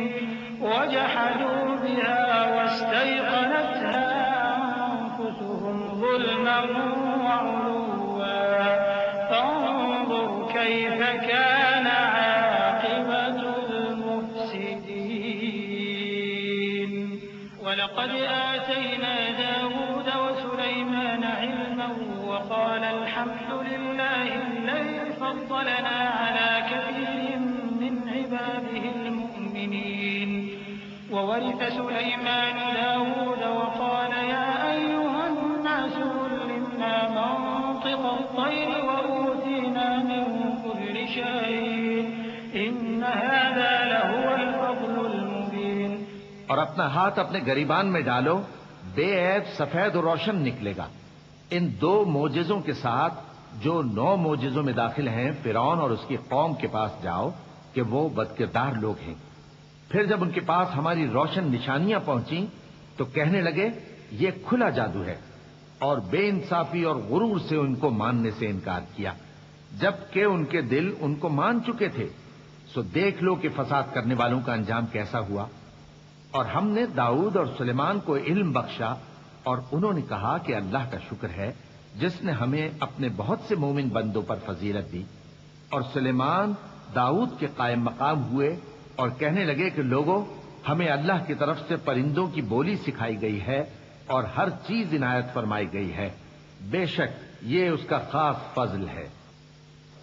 وجحدوا بها واستيقنتها أنفسهم ظلما وعلوا فانظر كيف كان عاقبة المفسدين ولقد آتينا داود وسليمان علما وقال الحمد لله الذي فضلنا على كثير من عباده المؤمنين وورث سليمان داود وقال يا أيها الناس علمنا منطق الطير وأوتينا من كل شيء إن هذا لهو الفضل المبين۔ اور اپنا ہاتھ اپنے گریبان میں ڈالو، بے عیب سفید و روشن نکلے گا۔ ان 2 معجزوں کے ساتھ جو 9 معجزوں میں داخل ہیں فرعون اور اس کی قوم کے پاس جاؤ کہ وہ بدکردار لوگ ہیں۔ پھر جب ان کے پاس ہماری روشن نشانیاں پہنچیں تو کہنے لگے یہ کھلا جادو ہے، اور بے انصافی اور غرور سے ان کو ماننے سے انکار کیا، جبکہ ان کے دل ان کو مان چکے تھے۔ سو دیکھ لو کہ فساد کرنے والوں کا انجام کیسا ہوا۔ اور ہم نے داؤد اور سلیمان کو علم بخشا، اور انہوں نے کہا کہ اللہ کا شکر ہے جس نے ہمیں اپنے بہت سے مومن بندوں پر فضیلت دی۔ اور سلیمان داؤد کے قائم مقام ہوئے اور کہنے لگے کہ لوگوں، ہمیں اللہ کی طرف سے پرندوں کی بولی سکھائی گئی ہے اور ہر چیز عنایت فرمائی گئی ہے، بے شک یہ اس کا خاص فضل ہے۔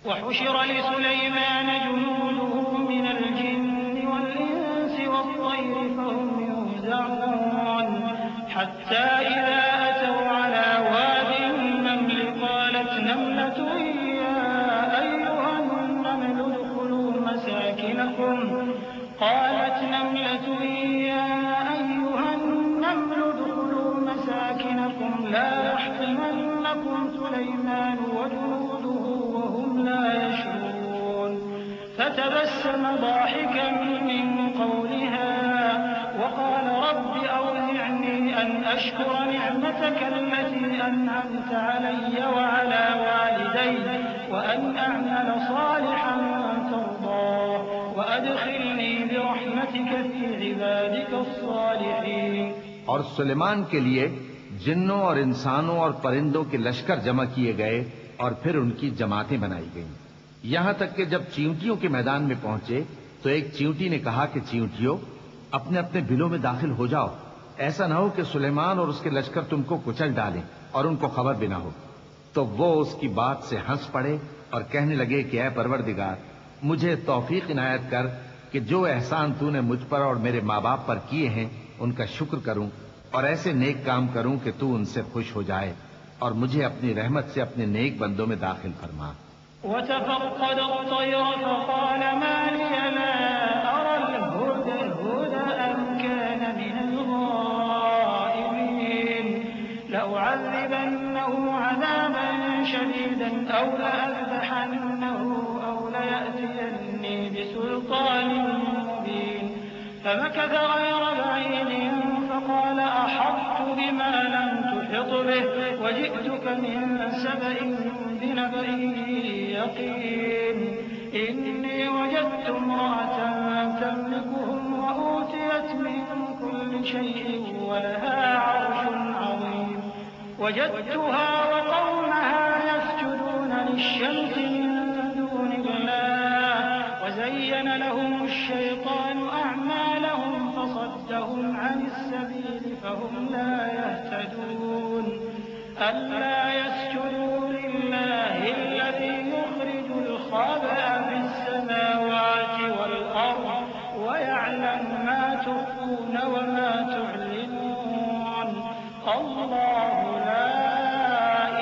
وحشر لسليمان جنوده من الجن والإنس والطير فهم يوزعون حتى إذا أتوا على واد النمل قالت نملة يا أيها النمل ادخلوا مساكنكم لا يحطمنكم سليمان وجنوده وهم لا يشعرون فتبسم ضاحكا من قولها وقال رب أوزعني أن أشكر نعمتك التي أنعمت علي وعلى والدي وأن أعمل صالحا ترضاه وأدخلني برحمتك في عبادك الصالحين۔ اور سلیمان کے لیے جنوں اور انسانوں اور پرندوں کے لشکر جمع کیے گئے اور پھر ان کی جماعتیں بنائی گئیں، یہاں تک کہ جب چیونٹیوں کے میدان میں پہنچے تو ایک چیونٹی نے کہا کہ چیونٹیوں اپنے اپنے بلوں میں داخل ہو جاؤ، ایسا نہ ہو کہ سلیمان اور اس کے لشکر تم کو کچل ڈالیں اور ان کو خبر بھی نہ ہو۔ تو وہ اس کی بات سے ہنس پڑے اور کہنے لگے کہ اے پروردگار، مجھے توفیق عنایت کر کہ جو احسان تو نے مجھ پر اور میرے ماں باپ پر کیے ہیں ان کا شکر کروں اور ایسے نیک کام کروں کہ تو ان سے خوش ہو جائے، اور مجھے اپنی رحمت سے اپنے نیک بندوں میں داخل فرما۔ وتفقد الطير فقال ما لي لا أرى الهدهد أم كان من الغائبين لأعذبنه عذابا شديدا أو لأذبحنه أو ليأتيني بسلطان مبين فمكث غير بعيد فقال أحطت بما لم تحط به وجئتك من سبأ بنبأ يقين إني وجدت امرأة تملكهم وأوتيت من كل شيء ولها عرش عظيم وجدتها وقومها يسجدون للشمس من دون الله وزين لهم الشيطان أعمالهم فصدهم عن السبيل فهم لا يهتدون ألا يسجدوا لله الذي يخرج الخبأ في السماوات والأرض ويعلم ما تخفون وما تعلنون الله لا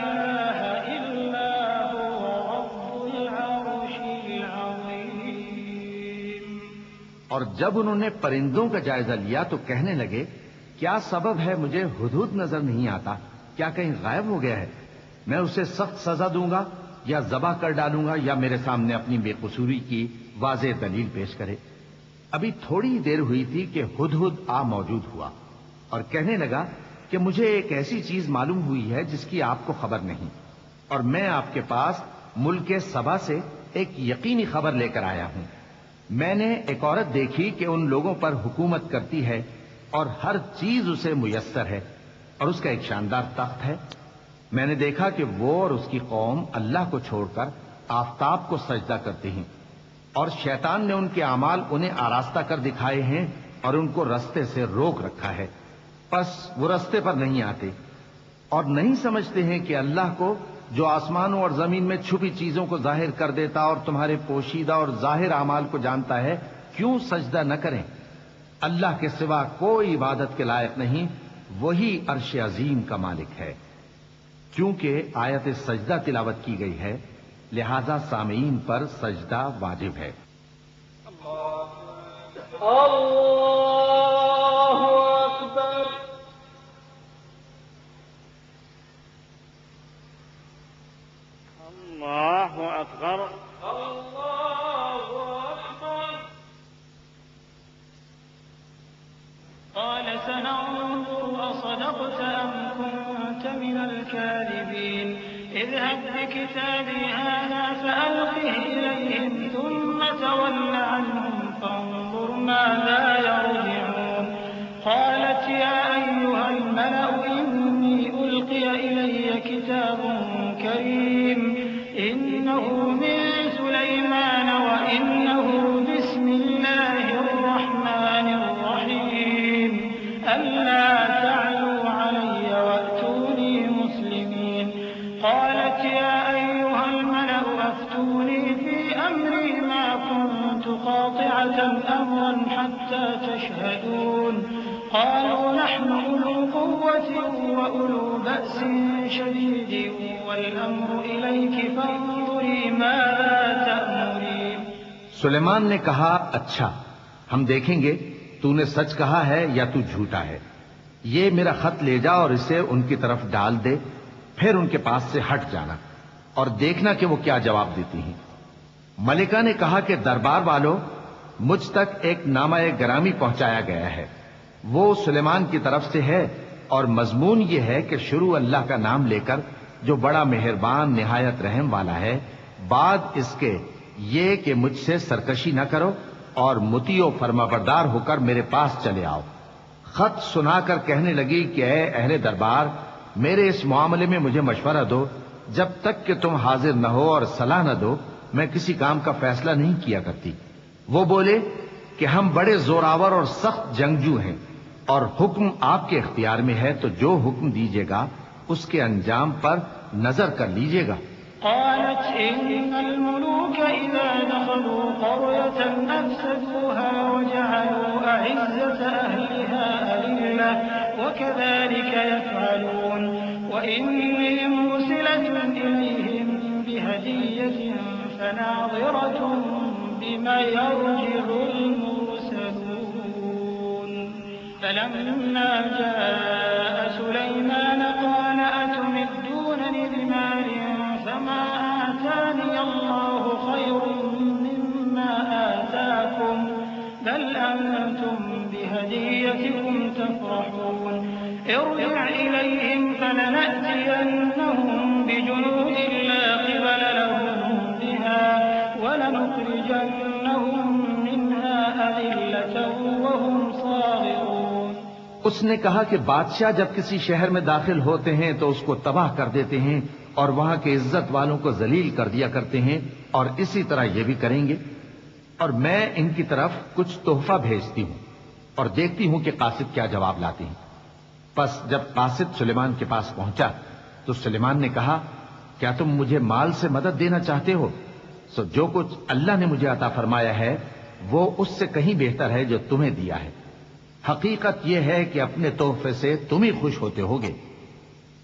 إله إلا هو رب العرش العظيم۔ اور جب انہوں نے پرندوں کا جائزہ لیا تو کہنے لگے کیا سبب ہے مجھے ہدہد نظر نہیں آتا؟ کیا کہیں غائب ہو گیا ہے؟ میں اسے سخت سزا دوں گا یا ذبح کر ڈالوں گا یا میرے سامنے اپنی بے قصوری کی واضح دلیل پیش کرے۔ ابھی تھوڑی دیر ہوئی تھی کہ ہدہد آ موجود ہوا اور کہنے لگا کہ مجھے ایک ایسی چیز معلوم ہوئی ہے جس کی آپ کو خبر نہیں، اور میں آپ کے پاس ملک سبا سے ایک یقینی خبر لے کر آیا ہوں۔ میں نے ایک عورت دیکھی کہ ان لوگوں پر حکومت کرتی ہے اور ہر چیز اسے میسر ہے، اور اس کا ایک شاندار تخت ہے۔ میں نے دیکھا کہ وہ اور اس کی قوم اللہ کو چھوڑ کر آفتاب کو سجدہ کرتے ہیں، اور شیطان نے ان کے اعمال انہیں آراستہ کر دکھائے ہیں اور ان کو رستے سے روک رکھا ہے، پس وہ رستے پر نہیں آتے اور نہیں سمجھتے ہیں کہ اللہ کو جو آسمانوں اور زمین میں چھپی چیزوں کو ظاہر کر دیتا اور تمہارے پوشیدہ اور ظاہر اعمال کو جانتا ہے، کیوں سجدہ نہ کریں؟ اللہ کے سوا کوئی عبادت کے لائق نہیں، وہی عرش عظیم کا مالک ہے۔ چونکہ آیت سجدہ تلاوت کی گئی ہے لہذا سامعین پر سجدہ واجب ہے۔ اللہ اکبر۔ اللہ اکبر۔ اللہ اکبر۔ قال سننظر أصدقت أم كنت من الكاذبين اذهب بكتابي هذا فألقه إليهم ثم تول عنهم فانظر ماذا يرجعون قالت يا أيها الملأ إني ألقي إلي كتاب كريم إنه من سليمان وإنه بسم الله الرحمن الرحيم ألا تعلوا علي وأتوني مسلمين قالت يا أيها الملأ أفتوني في أمري ما كنت قاطعة أمرا حتى تشهدون قالوا نحن أولو قوة وأولو بأس شديد والأمر إليك فانظري ماذا تأمرين۔ سلیمان نے کہا اچھا ہم دیکھیں گے تو نے سچ کہا ہے یا تو جھوٹا ہے، یہ میرا خط لے جا اور اسے ان کی طرف ڈال دے، پھر ان کے پاس سے ہٹ جانا اور دیکھنا کہ وہ کیا جواب دیتی ہیں۔ ملکہ نے کہا کہ دربار والو، مجھ تک ایک نامہ گرامی پہنچایا گیا ہے، وہ سلیمان کی طرف سے ہے اور مضمون یہ ہے کہ شروع اللہ کا نام لے کر جو بڑا مہربان نہایت رحم والا ہے، بعد اس کے یہ کہ مجھ سے سرکشی نہ کرو اور مطیع و فرما بردار ہو کر میرے پاس چلے آؤ۔ خط سنا کر کہنے لگی کہ اے اہل دربار، میرے اس معاملے میں مجھے مشورہ دو، جب تک کہ تم حاضر نہ ہو اور صلاح نہ دو میں کسی کام کا فیصلہ نہیں کیا کرتی۔ وہ بولے کہ ہم بڑے زوراور اور سخت جنگجو ہیں اور حکم آپ کے اختیار میں ہے، تو جو حکم دیجیے گا اس کے انجام پر نظر کر لیجیے گا۔ قالت إن الملوك إذا دخلوا قرية أفسدوها وجعلوا أعزة أهلها أذلة وكذلك يفعلون وإني مرسلة إليهم بهدية فناظرة بما يرجع المرسلون فلما جاء سليمان قال أتمدونني بمال فما آتاني الله خير مما آتاكم بل أنتم بهديتكم تفرحون ارجع إليهم فلنأتينهم بجنود لا قبل لهم بها ولنخرجنهم منها أذلة وهم صاغرون۔ اس نے کہا کہ بادشاہ جب کسی شہر میں داخل ہوتے ہیں تو اس کو تباہ کر دیتے ہیں اور وہاں کے عزت والوں کو ذلیل کر دیا کرتے ہیں، اور اسی طرح یہ بھی کریں گے، اور میں ان کی طرف کچھ تحفہ بھیجتی ہوں اور دیکھتی ہوں کہ قاصد کیا جواب لاتے ہیں۔ پس جب قاصد سلیمان کے پاس پہنچا تو سلیمان نے کہا کیا تم مجھے مال سے مدد دینا چاہتے ہو؟ سو جو کچھ اللہ نے مجھے عطا فرمایا ہے وہ اس سے کہیں بہتر ہے جو تمہیں دیا ہے۔ حقیقت یہ ہے کہ اپنے تحفے سے تم ہی خوش ہوتے ہوگے۔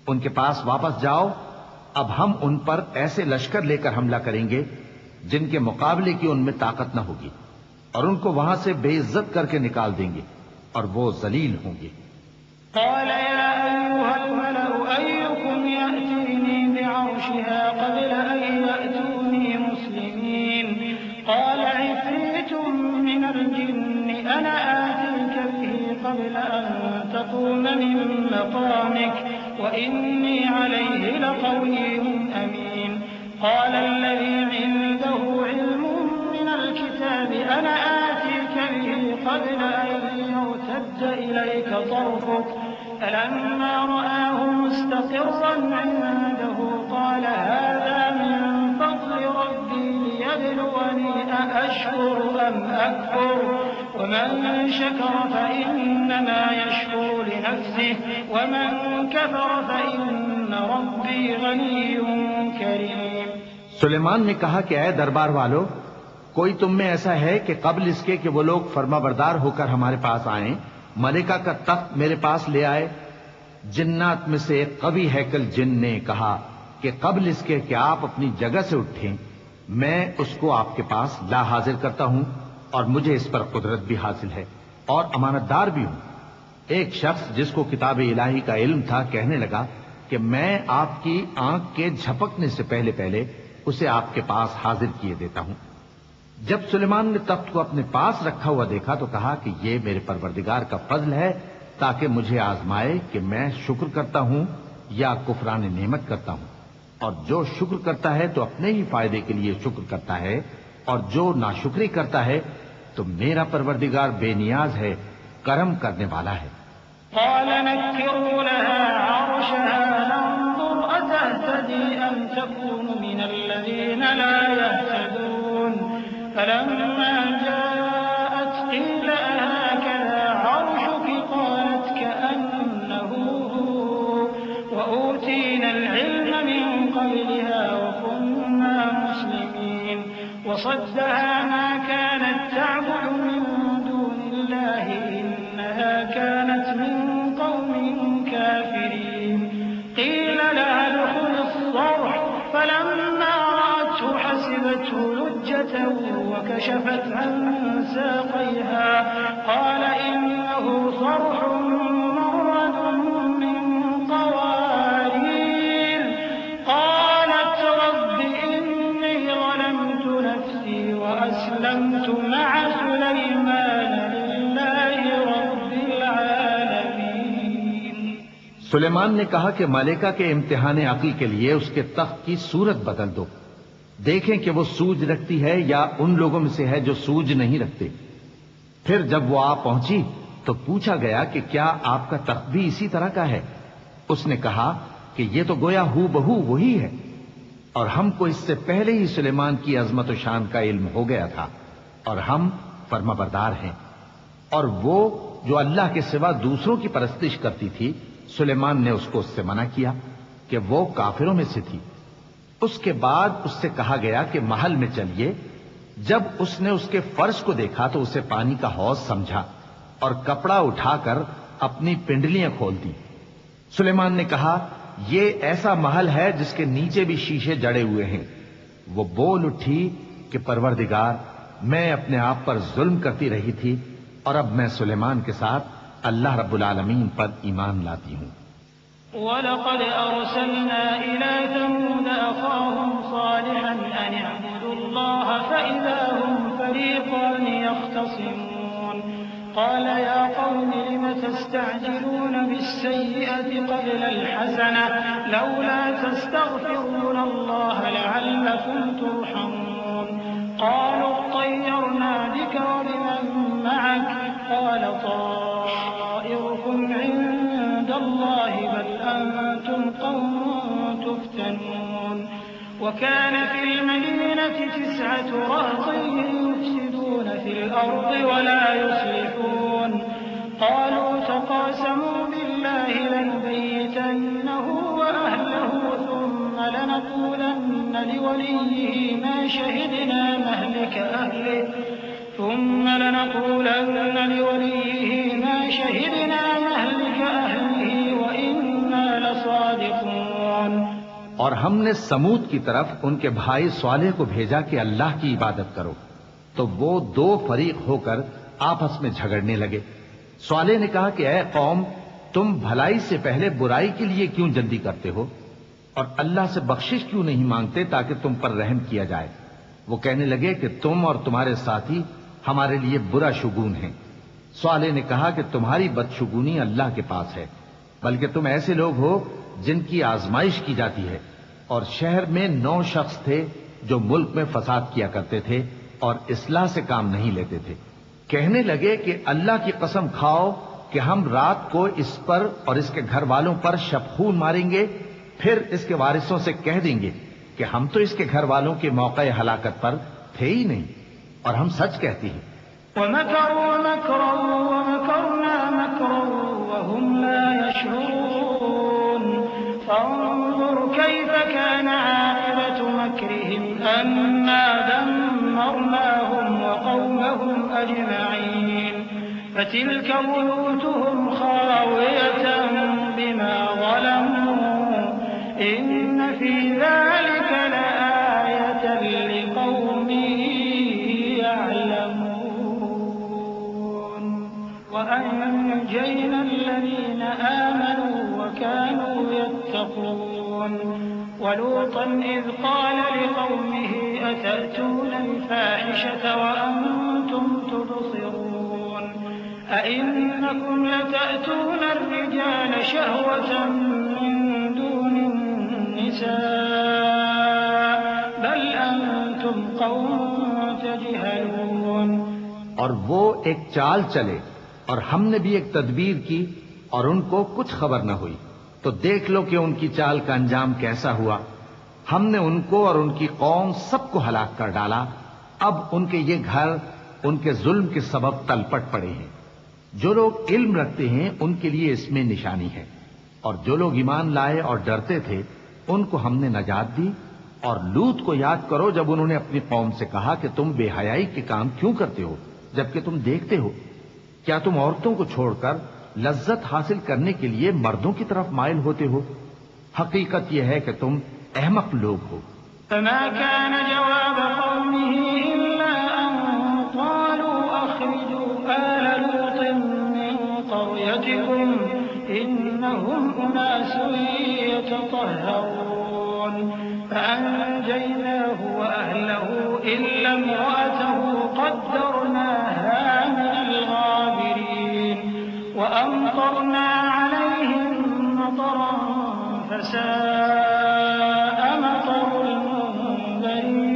ان کے پاس واپس جاؤ، اب ہم ان پر ایسے لشکر لے کر حملہ کریں گے جن کے مقابلے کی ان میں طاقت نہ ہوگی۔ اور ان کو وہاں سے بے عزت کر کے نکال دیں گے اور وہ ذلیل ہوں گے۔ قال يا أيها الملأ أيكم يأتيني بعرشها قبل أن يأتوني مسلمين قال عفريت من الجن أنا آتيك به قبل أن تقوم من مقامك وإني عليه لقوي أمين قال الذي عنده علم من الكتاب أنا آتيك به قبل أن يرتد إليك طرفك فلما رآه مستقرا عنده قال هذا من فضل ربي ليبلوني أأشكر أم أكفر ومن شكر فإنما يشكر لنفسه ومن كفر فإن ربي غني كريم۔ سلیمان نے کہا کہ اے دربار والو، کوئی تم میں ایسا ہے کہ قبل اس کے کہ وہ لوگ فرما بردار ہو کر ہمارے پاس آئیں ملکہ کا تخت میرے پاس لے آئے؟ جنات میں سے ایک قوی ہیکل جن نے کہا کہ قبل اس کے کہ آپ اپنی جگہ سے اٹھیں میں اس کو آپ کے پاس لا حاضر کرتا ہوں اور مجھے اس پر قدرت بھی حاصل ہے اور امانت دار بھی ہوں۔ ایک شخص جس کو کتاب الہی کا علم تھا کہنے لگا کہ میں آپ کی آنکھ کے جھپکنے سے پہلے پہلے اسے آپ کے پاس حاضر کیے دیتا ہوں۔ جب سلیمان نے تخت کو اپنے پاس رکھا ہوا دیکھا تو کہا کہ یہ میرے پروردگار کا فضل ہے تاکہ مجھے آزمائے کہ میں شکر کرتا ہوں یا کفران نعمت کرتا ہوں، اور جو شکر کرتا ہے تو اپنے ہی فائدے کے لیے شکر کرتا ہے اور جو ناشکری کرتا ہے تو میرا پروردگار بے نیاز ہے، کرم کرنے والا ہے۔ قال نكروا لها عرشها ننظر أتهتدي أم تكون من الذين لا يهتدون فلما جاءت قيل أهكذا عرشك قالت كأنه هو وأوتينا العلم من قبلها وكنا مسلمين وصدها ما كانت تعبد من دون الله إنها كانت من قوم كافرين قيل لها ادخل الصرح فلما رأته حسبته لجة وكشفت عن ساقيها قال إنه صرح ممرد من قوارير قالت رب إني ظلمت نفسي وأسلمت مع سليمان لله رب العالمين۔ سلیمان نے کہا کہ ملکہ کے امتحان عقل کے لیے اس کے تخت کی صورت بدل دو، دیکھیں کہ وہ سوج رکھتی ہے یا ان لوگوں میں سے ہے جو سوج نہیں رکھتے۔ پھر جب وہ آ پہنچی تو پوچھا گیا کہ کیا آپ کا تخت بھی اسی طرح کا ہے؟ اس نے کہا کہ یہ تو گویا ہو بہو وہی ہے، اور ہم کو اس سے پہلے ہی سلیمان کی عظمت و شان کا علم ہو گیا تھا اور ہم فرما بردار ہیں۔ اور وہ جو اللہ کے سوا دوسروں کی پرستش کرتی تھی سلیمان نے اس کو اس سے منع کیا کہ وہ کافروں میں سے تھی۔ اس کے بعد اس سے کہا گیا کہ محل میں چلیے۔ جب اس نے اس کے فرش کو دیکھا تو اسے پانی کا حوض سمجھا اور کپڑا اٹھا کر اپنی پنڈلیاں کھول دی۔ سلیمان نے کہا یہ ایسا محل ہے جس کے نیچے بھی شیشے جڑے ہوئے ہیں۔ وہ بول اٹھی کہ پروردگار میں اپنے آپ پر ظلم کرتی رہی تھی اور اب میں سلیمان کے ساتھ اللہ رب العالمین پر ایمان لاتی ہوں۔ وَلَقَدْ أَرْسَلْنَا إِلَى ثَمُودَ أَخَاهُمْ صَالِحًا أَنِ اعْبُدُوا اللَّهَ فَإِذَا هُمْ فَرِيقَانِ يَخْتَصِمُونَ قَالَ يَا قَوْمِ لِمَ تَسْتَعْجِلُونَ بِالسَّيِّئَةِ قَبْلَ الْحَسَنَةِ لَوْلَا تَسْتَغْفِرُونَ اللَّهَ لَعَلَّكُمْ تُرْحَمُونَ قَالُوا اطَّيَّرْنَا بِكَ وَبِمَن مَّعَكَ قَالَ طَائِرُكُمْ عِندَ اللَّهِ بَلْ أَنتُمْ قَوْمٌ تُفْتَنُونَ وَكَانَ فِي الْمَدِينَةِ 9 رَهْطٍ يُفْسِدُونَ فِي الْأَرْضِ وَلَا يُصْلِحُونَ قَالُوا تَقَاسَمُوا بِاللَّهِ لَنُبَيِّتَنَّهُ وَأَهْلَهُ ثُمَّ لَنَقُولَنَّ لِوَلِيِّهِ مَا شَهِدْنَا مَهْلِكَ أَهْلِهِ وَإِنَّا لَصَادِقُونَ۔ اور ہم نے سمود کی طرف ان کے بھائی صالح کو بھیجا کہ اللہ کی عبادت کرو، تو وہ دو فریق ہو کر آپس میں جھگڑنے لگے۔ صالح نے کہا کہ اے قوم، تم بھلائی سے پہلے برائی کے لیے کیوں جلدی کرتے ہو اور اللہ سے بخشش کیوں نہیں مانگتے تاکہ تم پر رحم کیا جائے؟ وہ کہنے لگے کہ تم اور تمہارے ساتھی ہمارے لیے برا شگون ہیں۔ صالح نے کہا کہ تمہاری بدشگونی اللہ کے پاس ہے، بلکہ تم ایسے لوگ ہو جن کی آزمائش کی جاتی ہے۔ اور شہر میں 9 شخص تھے جو ملک میں فساد کیا کرتے تھے اور اصلاح سے کام نہیں لیتے تھے۔ کہنے لگے کہ اللہ کی قسم کھاؤ کہ ہم رات کو اس پر اور اس کے گھر والوں پر شبخون ماریں گے، پھر اس کے وارثوں سے کہہ دیں گے کہ ہم تو اس کے گھر والوں کے موقع ہلاکت پر تھے ہی نہیں، اور ہم سچ کہتے ہیں۔ وَمَكَرُوا مَكْرًا وَمَكَرْنَا مَكْرًا وَهُمْ لَا يَشْعُرُونَ فَانظُرْ كَيْفَ كَانَ عَاقِبَةُ مَكْرِهِمْ أَنَّا دَمَّرْنَاهُمْ وَقَوْمَهُمْ أَجْمَعِينَ فَتِلْكَ بُيُوتُهُمْ خَاوِيَةً بِمَا ظَلَمُوا إِنَّ فِي ذَلِكَ لَآيَةً لِقَوْمٍ يَعْلَمُونَ وَأَنجَيْنَا الَّذِينَ آمَنُوا وَكَانُوا يَتَّقُونَ وَلُوطًا إِذْ قَالَ لِقَوْمِهِ أَتَأْتُونَ الْفَاحِشَةَ وَأَنْتُمْ تُبْصِرُونَ أَإِنَّكُمْ لَتَأْتُونَ الرِّجَالَ شَهْوَةً مِّن دُونِ النِّسَاءِ بَلْ أَنْتُمْ قَوْمٌ تَجْهَلُونَ۔ اور وہ ایک چال چلے اور ہم نے بھی ایک تدبیر کی اور ان کو کچھ خبر نہ ہوئی، تو دیکھ لو کہ ان کی چال کا انجام کیسا ہوا۔ ہم نے ان کو اور ان کی قوم سب کو ہلاک کر ڈالا۔ اب ان کے یہ گھر ان کے ظلم کے سبب تلپٹ پڑے ہیں۔ جو لوگ علم رکھتے ہیں ان کے لیے اس میں نشانی ہے، اور جو لوگ ایمان لائے اور ڈرتے تھے ان کو ہم نے نجات دی۔ اور لوط کو یاد کرو جب انہوں نے اپنی قوم سے کہا کہ تم بے حیائی کے کام کیوں کرتے ہو جبکہ تم دیکھتے ہو؟ کیا تم عورتوں کو چھوڑ کر لذت حاصل کرنے کے لیے مردوں کی طرف مائل ہوتے ہو؟ حقیقت یہ ہے کہ تم احمق لوگ ہو۔ فما كان جواب قومه إلا أن قالوا أخرجوا آل لوط من قريتكم إنهم أناس يتطهرون فأنجيناه وأهله إلا امرأته قدرناها من الغابرين وأمطرنا عليهم مطرا فساء مطر المنذرين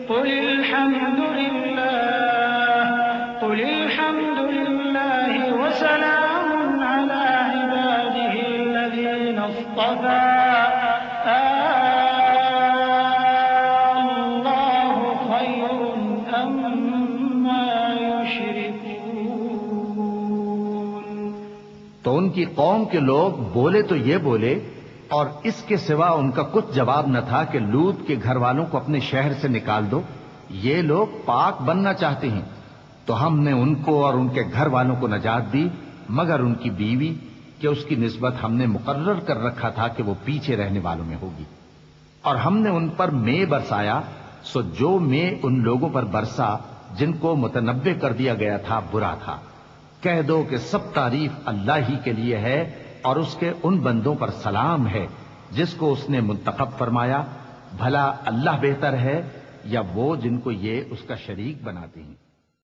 قل الحمد لله وسلام على عباده الذين اصطفى الله خير أما يشركون۔ تو ان کی قوم کے لوگ بولے تو یہ بولے، اور اس کے سوا ان کا کچھ جواب نہ تھا کہ لوط کے گھر والوں کو اپنے شہر سے نکال دو، یہ لوگ پاک بننا چاہتے ہیں۔ تو ہم نے ان کو اور ان کے گھر والوں کو نجات دی، مگر ان کی بیوی کہ اس کی نسبت ہم نے مقرر کر رکھا تھا کہ وہ پیچھے رہنے والوں میں ہوگی۔ اور ہم نے ان پر مے برسایا، سو جو مے ان لوگوں پر برسا جن کو متنبع کر دیا گیا تھا برا تھا۔ کہہ دو کہ سب تعریف اللہ ہی کے لیے ہے، اور اس کے ان بندوں پر سلام ہے جس کو اس نے منتخب فرمایا۔ بھلا اللہ بہتر ہے یا وہ جن کو یہ اس کا شریک بناتے ہیں؟